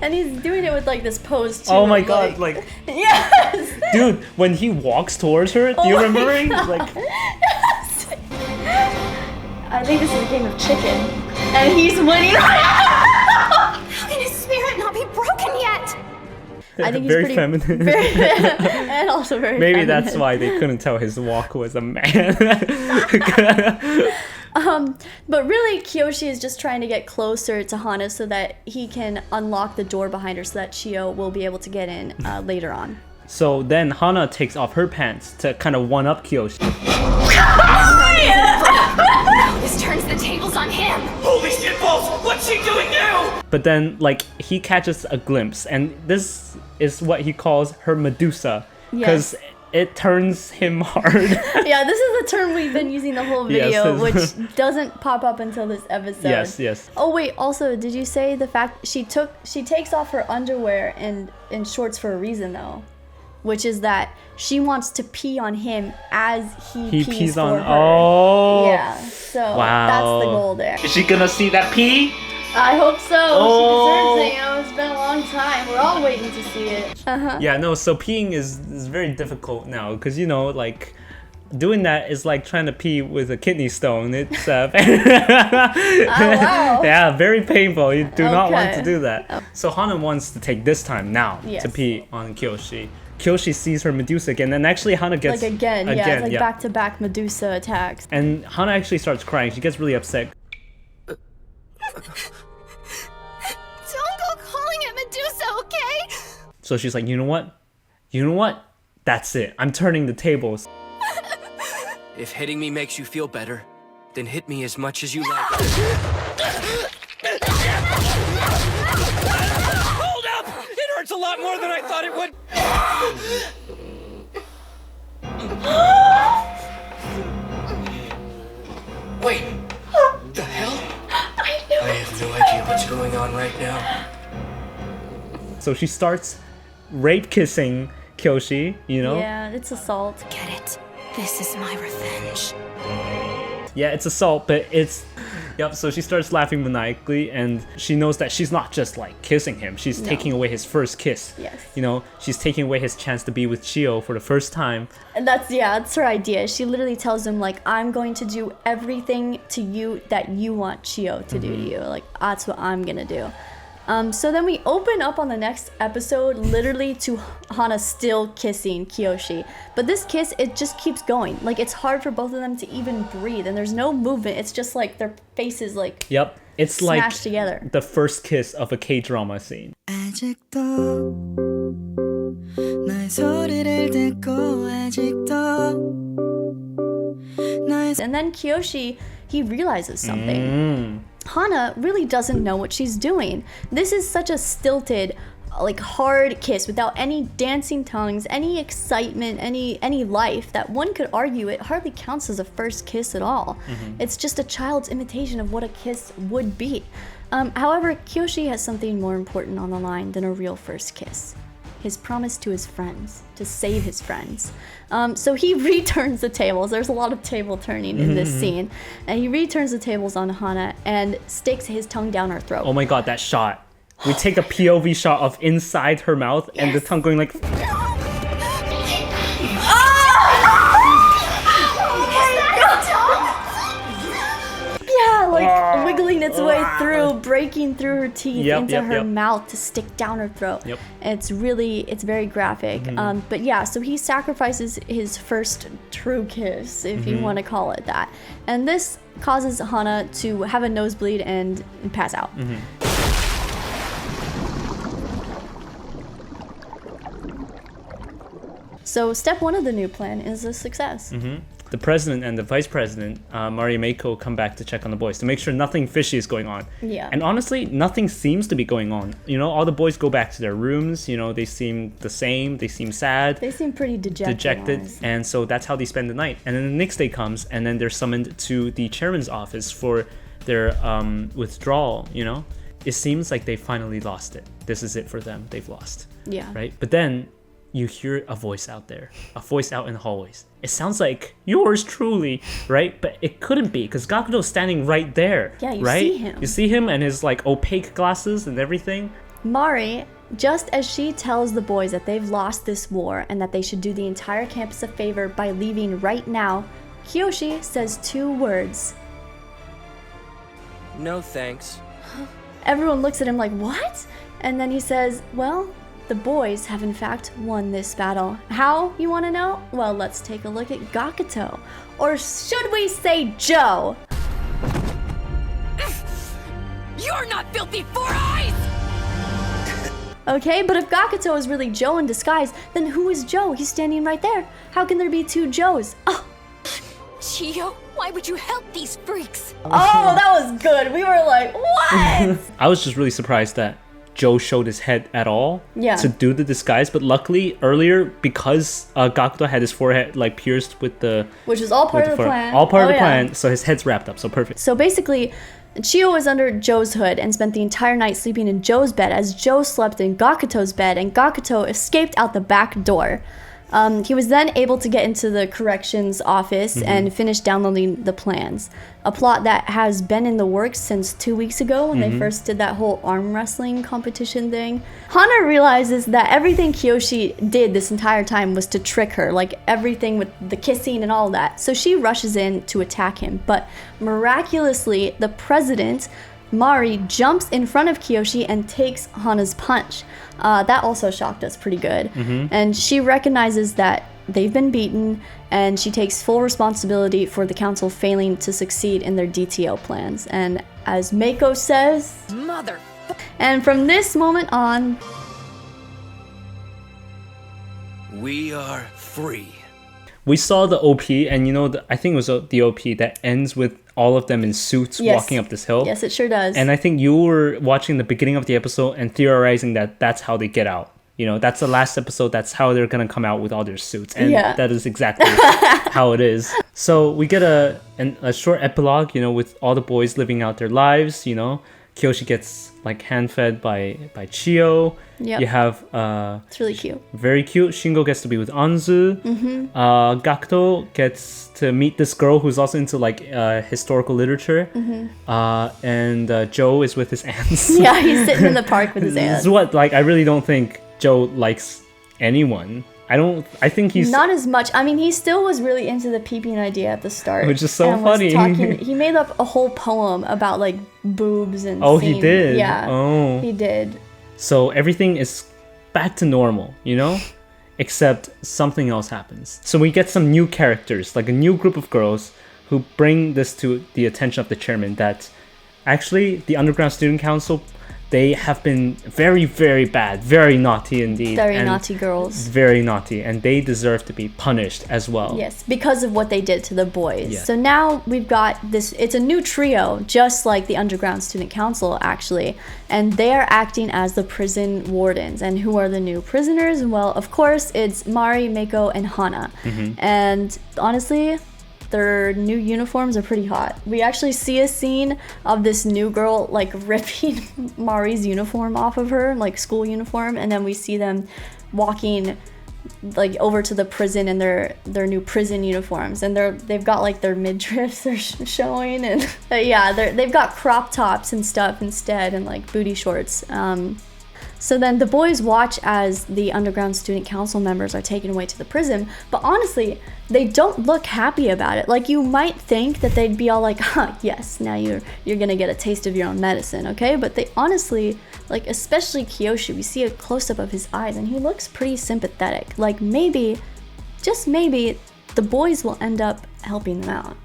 And he's doing it with like this pose too. Oh my god, like yes! Dude, when he walks towards her, do you remember? Like yes! I think this is a game of chicken. And he's winning. How can his spirit not be broken yet? I think he's very pretty feminine. and also very Maybe feminine. that's why they couldn't tell his walk was a man. But really, Kiyoshi is just trying to get closer to Hana so that he can unlock the door behind her so that Chiyo will be able to get in later on. So then Hana takes off her pants to kind of one-up Kiyoshi. This turns the tables on him. Holy shitballs! What's she doing now? But then, like, he catches a glimpse, and this is what he calls her Medusa, because it turns him hard. Yeah, this is the term we've been using the whole video, Yes. which doesn't pop up until this episode. Yes. Oh wait, also, did you say the fact she takes off her underwear and shorts for a reason though? Which is that she wants to pee on him as he pees on her. Oh. Yeah, so Wow. that's the goal there. Is she gonna see that pee? I hope so. Oh. She deserves it, you know, it's been a long time. We're all waiting to see it. Yeah, no, so peeing is very difficult now, because, you know, like, doing that is like trying to pee with a kidney stone. It's Oh, wow. yeah, very painful. You do not want to Okay. do that. So Hana wants to take this time now to pee on Kiyoshi. Kiyoshi sees her Medusa again, and actually Hana gets Like again, yeah, it's like back-to-back Medusa attacks. And Hana actually starts crying. She gets really upset. Don't go calling it Medusa, okay? So she's like, you know what? That's it. I'm turning the tables. If hitting me makes you feel better, then hit me as much as you like. Hold up! It hurts a lot more than I thought it would. Wait, the hell? I have no idea what's going on right now. So she starts rape kissing Kiyoshi, you know? Yeah, it's assault. Get it? This is my revenge. Yeah, it's assault, but it's... Yep, so she starts laughing maniacally, and she knows that she's not just, like, kissing him. She's taking away his first kiss. Yes. You know, she's taking away his chance to be with Chiyo for the first time. And that's her idea. She literally tells him, like, I'm going to do everything to you that you want Chiyo to do to you. Like, that's what I'm gonna do. So then we open up on the next episode literally to Hana still kissing Kiyoshi. But this kiss, it just keeps going. Like, it's hard for both of them to even breathe, and there's no movement. It's just like their faces like Yep, it's like smashed together. the first kiss of a K-drama scene. And then Kiyoshi, he realizes something. Hana really doesn't know what she's doing. This is such a stilted, like, hard kiss without any dancing tongues, any excitement, any life, that one could argue it hardly counts as a first kiss at all. It's just a child's imitation of what a kiss would be. However, Kiyoshi has something more important on the line than a real first kiss. His promise to his friends, to save his friends. So he returns the tables. There's a lot of table turning in this scene. And he returns the tables on Hana and sticks his tongue down her throat. Oh my god, that shot. We take a POV shot of inside her mouth and the tongue going like... Yeah, like wiggling its way through, breaking through her teeth into her mouth to stick down her throat. It's very graphic. But yeah, so he sacrifices his first true kiss, if you want to call it that. And this causes Hana to have a nosebleed and pass out. So step 1 of the new plan is a success. The president and the vice president, Mari and Meiko, come back to check on the boys to make sure nothing fishy is going on. Yeah. And honestly, nothing seems to be going on. You know, all the boys go back to their rooms. You know, they seem the same. They seem sad. They seem pretty dejected. And so that's how they spend the night. And then the next day comes, and then they're summoned to the chairman's office for their withdrawal, you know? It seems like they finally lost it. This is it for them. They've lost. Yeah. Right? But then you hear a voice out there, a voice out in the hallways. It sounds like yours truly, right? But it couldn't be, because Gakuto's standing right there. Yeah, you right? see him. You see him and his like opaque glasses and everything. Mari, just as she tells the boys that they've lost this war and that they should do the entire campus a favor by leaving right now, Kiyoshi says 2 words. No thanks. Everyone looks at him like, what? And then he says, well, the boys have in fact won this battle. How, you want to know? Well, let's take a look at Gakuto. Or should we say Joe? You're not filthy 4 eyes! Okay, but if Gakuto is really Joe in disguise, then who is Joe? He's standing right there. How can there be 2 Joes? Oh. Chiyo, why would you help these freaks? Oh, that was good. We were like, what? I was just really surprised that Joe showed his head at all to do the disguise, but luckily earlier, because Gakuto had his forehead like pierced with the, which is all part of the plan. All part of the plan, so his head's wrapped up, so perfect. So basically, Chiyo was under Joe's hood and spent the entire night sleeping in Joe's bed as Joe slept in Gakuto's bed, and Gakuto escaped out the back door. He was then able to get into the corrections office and finish downloading the plans. A plot that has been in the works since 2 weeks ago when they first did that whole arm wrestling competition thing. Hana realizes that everything Kiyoshi did this entire time was to trick her, like everything with the kissing and all that. So she rushes in to attack him, but miraculously, the president, Mari, jumps in front of Kiyoshi and takes Hana's punch. That also shocked us pretty good. And she recognizes that they've been beaten, and she takes full responsibility for the council failing to succeed in their DTO plans. And as Meiko says, Mother. And from this moment on, we are free. We saw the OP, and you know, I think it was the OP that ends with all of them in suits walking up this hill. Yes, it sure does. And I think you were watching the beginning of the episode and theorizing that that's how they get out. You know, that's the last episode. That's how they're going to come out with all their suits. And that is exactly how it is. So we get a short epilogue, you know, with all the boys living out their lives, you know. Kiyoshi gets like hand-fed by Chiyo. Yep. You have it's really cute. Very cute. Shingo gets to be with Anzu. Gakuto gets to meet this girl who's also into like historical literature. And Joe is with his aunts. Yeah, he's sitting in the park with his aunts. This is what, like, I really don't think Joe likes anyone. I think he's not as much. I mean, he still was really into the peeping idea at the start, which is so funny. He made up a whole poem about like boobs and he did. Yeah, he did. So everything is back to normal, you know, except something else happens. So we get some new characters, like a new group of girls who bring this to the attention of the chairman that actually the Underground Student Council, they have been very, very bad, very naughty indeed. Very naughty girls. Very naughty, and they deserve to be punished as well. Yes, because of what they did to the boys. Yeah. So now we've got this, it's a new trio, just like the Underground Student Council actually, and they are acting as the prison wardens. And who are the new prisoners? Well, of course, it's Mari, Meiko, and Hana. And honestly, their new uniforms are pretty hot. We actually see a scene of this new girl like ripping Mari's uniform off of her, like school uniform, and then we see them walking like over to the prison in their new prison uniforms, and they've got like their midriffs are showing, and they've got crop tops and stuff instead, and like booty shorts. So then the boys watch as the underground student council members are taken away to the prison, but honestly, they don't look happy about it. Like, you might think that they'd be all like, yes, now you're gonna get a taste of your own medicine, okay? But they honestly, like, especially Kiyoshi, we see a close-up of his eyes and he looks pretty sympathetic. Like, maybe, just maybe, the boys will end up helping them out.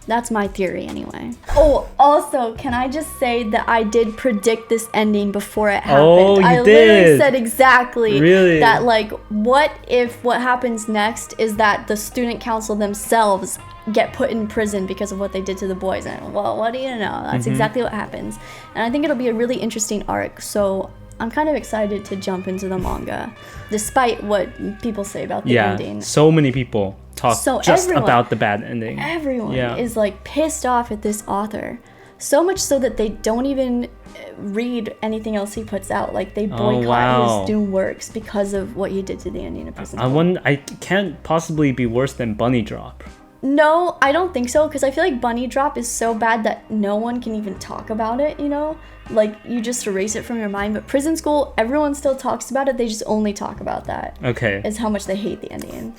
That's my theory anyway. Oh, also, can I just say that I did predict this ending before it happened? Oh, you I did? literally said exactly Really? that, like, what if what happens next is that the student council themselves get put in prison because of what they did to the boys? And, well, what do you know? That's exactly what happens. And I think it'll be a really interesting arc, so I'm kind of excited to jump into the manga, despite what people say about the ending. So many people talk about the bad ending. Everyone is like pissed off at this author, so much so that they don't even read anything else he puts out. Like, they boycott his new works because of what he did to the ending of Prison School. I can't possibly be worse than Bunny Drop. No, I don't think so, because I feel like Bunny Drop is so bad that no one can even talk about it, you know? Like, you just erase it from your mind. But Prison School, everyone still talks about it, they just only talk about that. Okay. Is how much they hate the ending.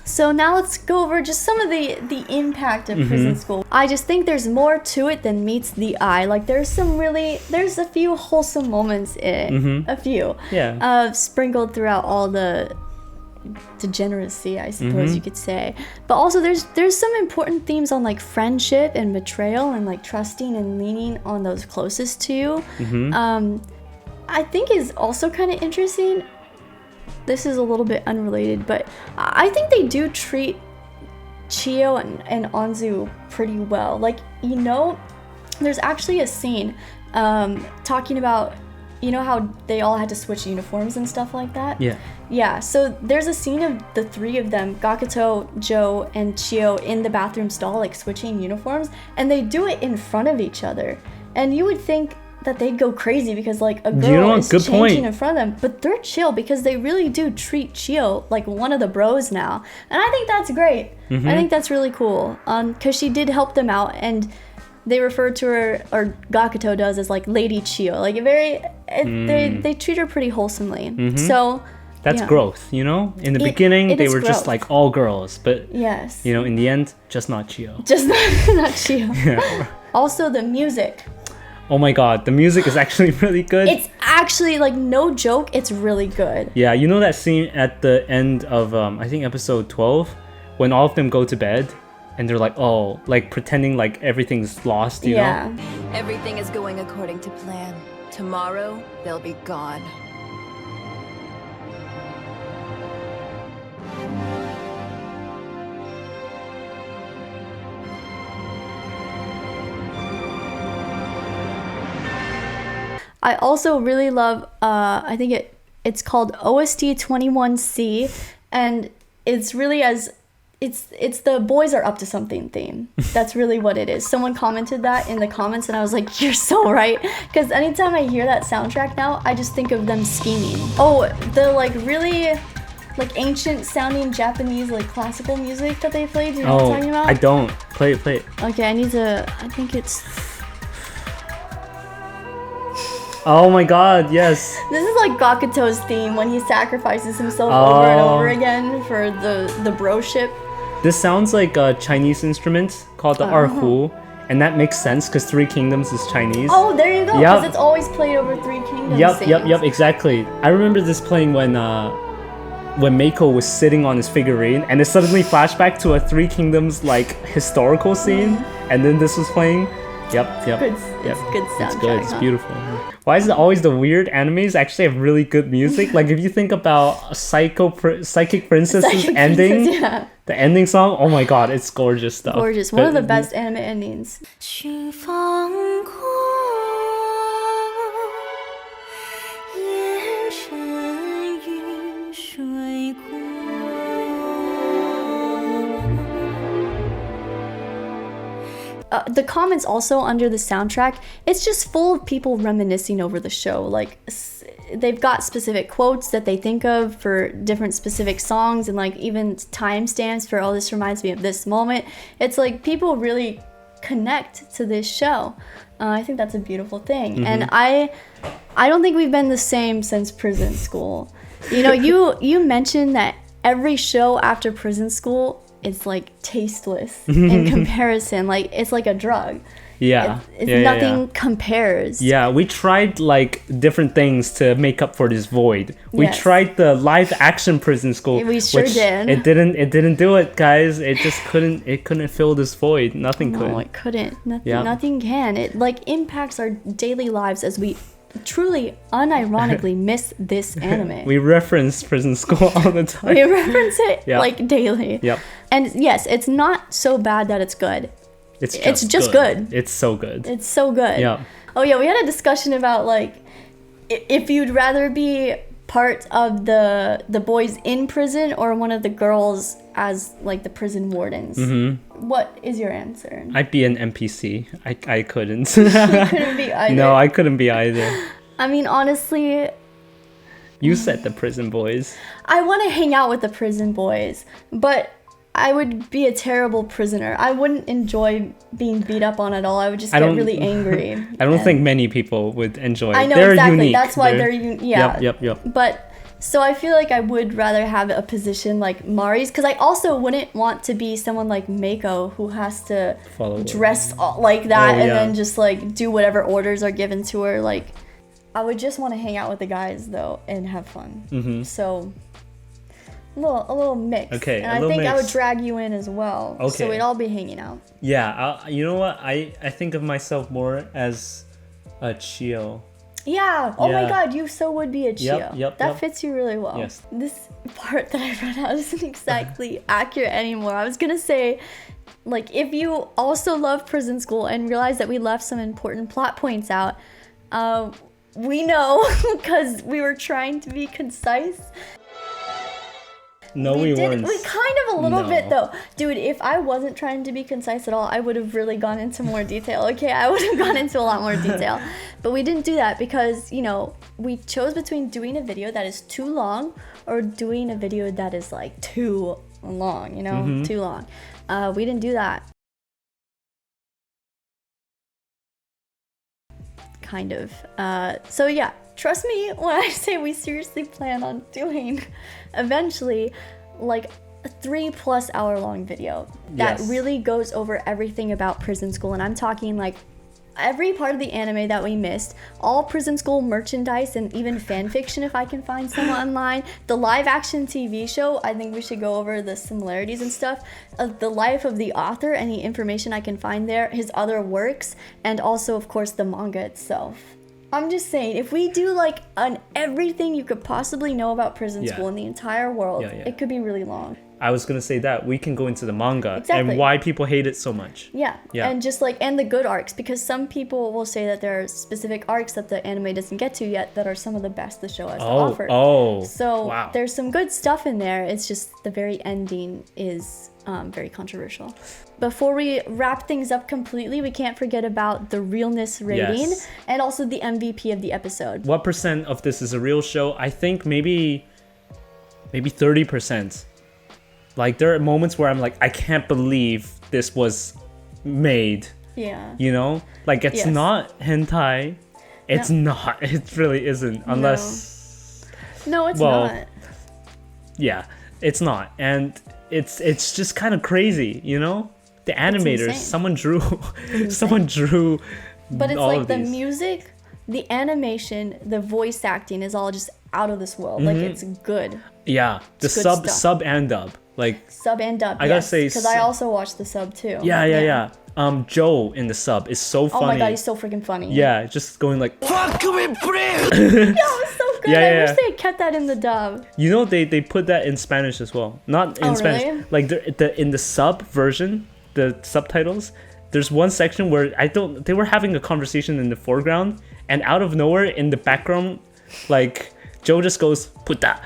So now let's go over just some of the impact of Prison School. I just think there's more to it than meets the eye. Like, there's a few wholesome moments in it. A few. Yeah. Sprinkled throughout all the degeneracy, I suppose you could say. But also there's some important themes on, like, friendship and betrayal and, like, trusting and leaning on those closest to you. I think is also kind of interesting. This is a little bit unrelated, but I think they do treat Chiyo and Anzu pretty well. Like, you know, there's actually a scene talking about, you know how they all had to switch uniforms and stuff like that? Yeah, so there's a scene of the three of them, Gakuto, Joe, and Chiyo, in the bathroom stall, like, switching uniforms, and they do it in front of each other. And you would think that they'd go crazy because, like, a girl is changing in front of them, but they're chill because they really do treat Chiyo like one of the bros now, and I think that's great. I think that's really cool, because she did help them out, and they refer to her, or Gakuto does, as, like, Lady Chiyo. Like, they treat her pretty wholesomely. So that's growth, you know? In the beginning, they were just, like, all girls, but you know, in the end, just not Chiyo. Just not Chiyo. Yeah. Also, the music. Oh my god, the music is actually really good. It's actually, like, no joke, it's really good. Yeah, you know that scene at the end of, I think episode 12? When all of them go to bed and they're like, oh, like, pretending like everything's lost, you know? Everything is going according to plan. Tomorrow, they'll be gone. I also really love, I think it's called OST 21C, and it's really it's the boys are up to something theme. That's really what it is. Someone commented that in the comments, and I was like, you're so right. Because anytime I hear that soundtrack now, I just think of them scheming. Oh, the, like, really, like, ancient sounding Japanese, like, classical music that they played. Do you know what I'm talking about? I don't. Play it. Okay, I think it's... Oh my god, yes. This is like Gakuto's theme when he sacrifices himself over and over again for the broship. This sounds like a Chinese instrument called the erhu, and that makes sense because Three Kingdoms is Chinese. Oh, there you go, because it's always played over Three Kingdoms. Yep, exactly. I remember this playing when Meiko was sitting on his figurine, and it suddenly flashed back to a Three Kingdoms, like, historical scene, and then this was playing. Yep. It's good soundtrack. It's good. It's beautiful. Why is it always the weird animes actually have really good music? Like, if you think about Psychic Princess's ending, the ending song, oh my god, it's gorgeous stuff. Gorgeous. One of the best anime endings. The comments also under the soundtrack, it's just full of people reminiscing over the show. Like, they've got specific quotes that they think of for different specific songs, and, like, even timestamps for, oh, this reminds me of this moment. It's like people really connect to this show. I think that's a beautiful thing. And I don't think we've been the same since Prison School. You know, you mentioned that every show after Prison School is like tasteless in comparison. Like it's like a drug. Yeah. Nothing compares. Yeah, we tried like different things to make up for this void. We tried the live action Prison School. We sure did. It didn't do it, guys. It just couldn't fill this void. Nothing could. No, it couldn't. Nothing can. It like impacts our daily lives as we truly unironically miss this anime. We reference Prison School all the time. We reference it like daily. Yep. And yes, it's not so bad that it's good. It's just good. It's so good. It's so good. Yeah. Oh yeah, we had a discussion about like if you'd rather be part of the boys in prison or one of the girls as like the prison wardens. What is your answer? I'd be an NPC. I couldn't. You couldn't be either. No, I couldn't be either. I mean, honestly, you said the prison boys. I want to hang out with the prison boys, but I would be a terrible prisoner. I wouldn't enjoy being beat up on at all. I would just get really angry. I don't think many people would enjoy it. I know, they're exactly. Unique. That's why they're unique. Yeah. Yep. But so I feel like I would rather have a position like Mari's, because I also wouldn't want to be someone like Mako who has to dress like that and then just like do whatever orders are given to her. Like, I would just want to hang out with the guys though and have fun. So a little mix. Okay, and I think I would drag you in as well. Okay. So we'd all be hanging out. Yeah, you know what? I think of myself more as a Chiyo. Yeah. Oh my god, you so would be a Chiyo. Yep. That fits you really well. Yes. This part that I read out isn't exactly accurate anymore. I was gonna say, like, if you also love Prison School and realize that we left some important plot points out, we know because we were trying to be concise. No, we weren't. We kind of a little bit though. Dude, if I wasn't trying to be concise at all, I would have really gone into more detail. Okay, I would have gone into a lot more detail. But we didn't do that because, you know, we chose between doing a video that is too long or doing a video that is like too long, you know, too long. We didn't do that. Kind of. So yeah, trust me when I say we seriously plan on doing eventually like a 3+ hour long video that really goes over everything about Prison School. And I'm talking like every part of the anime that we missed, all Prison School merchandise and even fan fiction if I can find some online, the live action TV show. I think we should go over the similarities and stuff, the life of the author, any information I can find there, his other works, and also of course the manga itself. I'm just saying, if we do like everything you could possibly know about Prison School in the entire world, it could be really long. I was gonna say that we can go into the manga Exactly. and why people hate it so much. Yeah, and just like, and the good arcs, because some people will say that there are specific arcs that the anime doesn't get to yet that are some of the best the show has to offer. So wow. There's some good stuff in there. It's just the very ending is very controversial. Before we wrap things up completely, we can't forget about the realness rating and also the MVP of the episode. What % of this is a real show? I think maybe 30%. Like, there are moments where I'm like, I can't believe this was made. Yeah. You know? Like, it's not hentai. It's not. It really isn't. Unless... No, it's not. Yeah, it's not. And it's just kind of crazy, you know? The animators, someone drew But it's all like of the these. music, the animation, the voice acting is all just out of this world. Like, it's good. Yeah, the good sub and dub. Like, Sub and dub, I gotta say, because I also watched the sub too. Yeah. Joe in the sub is so funny. Oh my god, he's so freaking funny. Yeah, just going like, Fuck me, Brim! It's so good. Yeah, I wish they had kept that in the dub. you know, they put that in Spanish as well. Not in Spanish. Really? Like in the sub version, the subtitles, there's one section where they were having a conversation in the foreground, and out of nowhere in the background, like Joe just goes puta.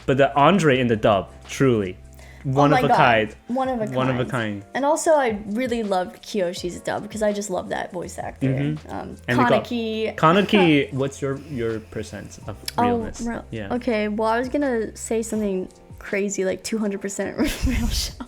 But the Andre in the dub, truly one of a kind. One of a kind. And also, I really loved Kiyoshi's dub because I just love that voice actor. Kaneki, what's your % of realness? Yeah. Okay, well, I was gonna say something crazy like 200% real show.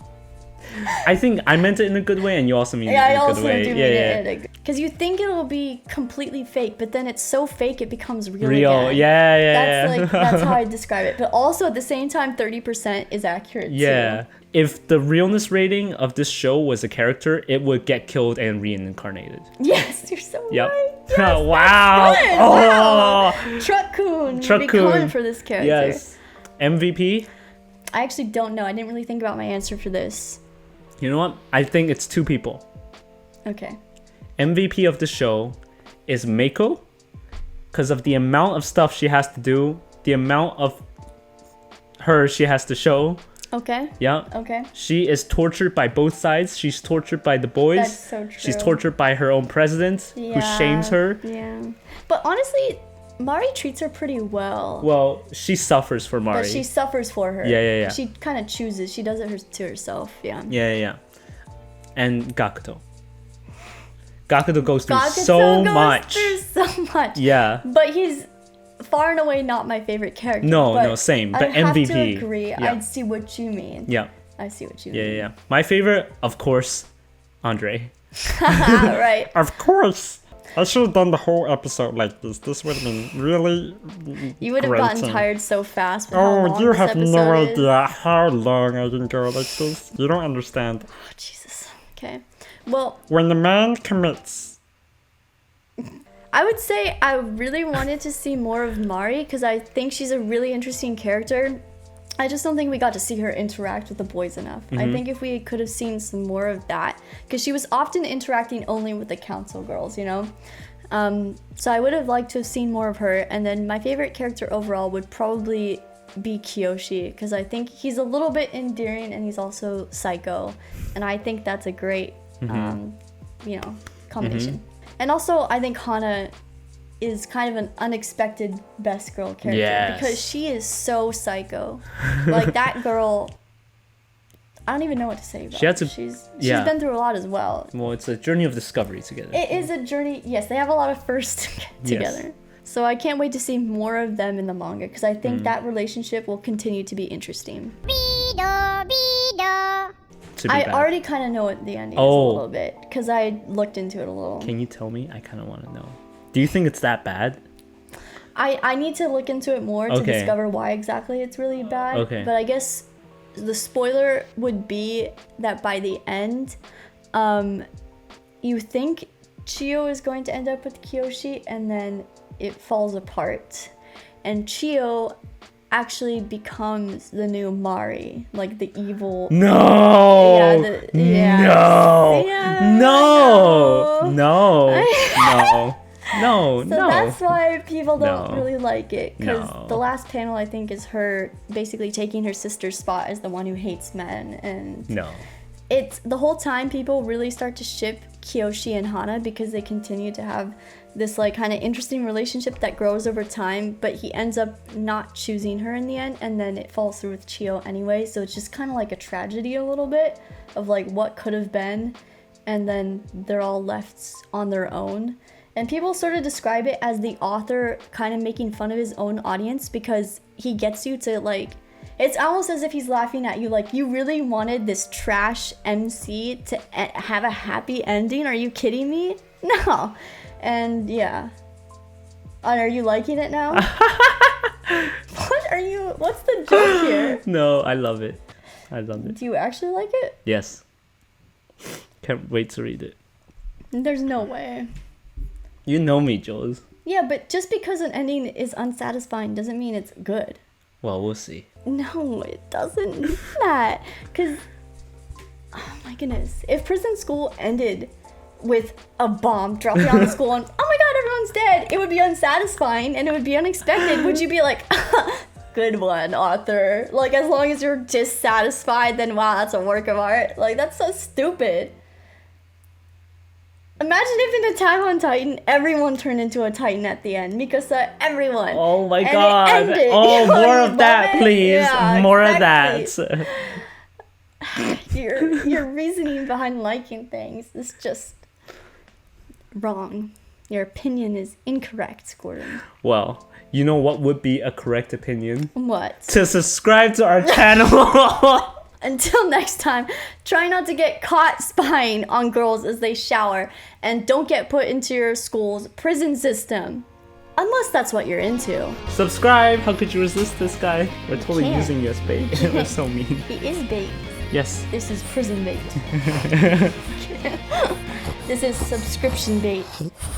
I think I meant it in a good way, and you also mean it in a good way. I also do mean it. Because you think it'll be completely fake, but then it's so fake it becomes real. Again. That's how I describe it. But also at the same time, 30% is accurate. Yeah. Too. If the realness rating of this show was a character, it would get killed and reincarnated. Yes, you're so yep. right. Yes, wow. Wow. Truck-kun would be cool for this character. Yes. MVP? I actually don't know. I didn't really think about my answer for this. You know what? I think it's 2 people. Okay. MVP of the show is Meiko, because of the amount of stuff she has to do, the amount of her she has to show. Okay. Yeah. Okay. She is tortured by both sides. She's tortured by the boys. That's so true. She's tortured by her own president, who shames her. Yeah. But honestly, Mari treats her pretty well. Well, she suffers for Mari. But she suffers for her. Yeah. She kind of chooses. She does it to herself. Yeah. Yeah. And Gakuto. Gakuto goes through so much. Yeah. But he's far and away not my favorite character. No, same. But I MVP. have to agree. Yeah. I see what you mean. Yeah. I see what you mean. Yeah. My favorite, of course, Andre. Right. Of course. I should have done the whole episode like this. This would have been really You would have gotten tired so fast. With oh, how long you this have no episode is. idea how long I can go like this. You don't understand. Oh, Jesus. Okay. Well, when the man commits. I would say I really wanted to see more of Mari because I think she's a really interesting character. I just don't think we got to see her interact with the boys enough. I think if we could have seen some more of that, because she was often interacting only with the council girls, you know? So I would have liked to have seen more of her. And then my favorite character overall would probably be Kiyoshi, because I think he's a little bit endearing and he's also psycho. And I think that's a great, combination. And also, I think Hana is kind of an unexpected best girl character because she is so psycho. Like that girl, I don't even know what to say about her. She's been through a lot as well. Well, it's a journey of discovery together. It is a journey. Yes, they have a lot of firsts together. Yes. So I can't wait to see more of them in the manga because I think that relationship will continue to be interesting. I already kind of know what the ending is a little bit because I looked into it a little. Can you tell me? I kind of want to know. Do you think it's that bad? I need to look into it more to discover why exactly it's really bad. Okay. But I guess the spoiler would be that by the end, you think Chiyo is going to end up with Kiyoshi and then it falls apart. And Chiyo actually becomes the new Mari, like the evil. No. So that's why people don't really like it, because the last panel I think is her basically taking her sister's spot as the one who hates men, and it's the whole time people really start to ship Kiyoshi and Hana because they continue to have this like kind of interesting relationship that grows over time, but he ends up not choosing her in the end, and then it falls through with Chiyo anyway, so it's just kind of like a tragedy a little bit of like what could have been, and then they're all left on their own. And people sort of describe it as the author kind of making fun of his own audience because he gets you to like, it's almost as if he's laughing at you like, you really wanted this trash MC to have a happy ending? Are you kidding me? No. And yeah. And are you liking it now? What's the joke here? No, I love it. I love it. Do you actually like it? Yes. Can't wait to read it. There's no way. You know me, Jules. Yeah, but just because an ending is unsatisfying doesn't mean it's good. Well, we'll see. No, it doesn't mean that. Because, oh my goodness. If Prison School ended with a bomb dropping on the school and, oh my god, everyone's dead, it would be unsatisfying and it would be unexpected. Would you be like, good one, author? Like, as long as you're dissatisfied, then wow, that's a work of art. Like, that's so stupid. Imagine if in Attack on Titan, everyone turned into a Titan at the end. Mikasa, everyone. Oh my god. Oh, more of that, please. Yeah, more of that. Your reasoning behind liking things is just wrong. Your opinion is incorrect, Gordon. Well, you know what would be a correct opinion? What? To subscribe to our channel. Until next time, try not to get caught spying on girls as they shower, and don't get put into your school's prison system. Unless that's what you're into. Subscribe! How could you resist this guy? We're totally can't. using you as bait. We're so mean. He is bait. Yes. This is prison bait. This is subscription bait.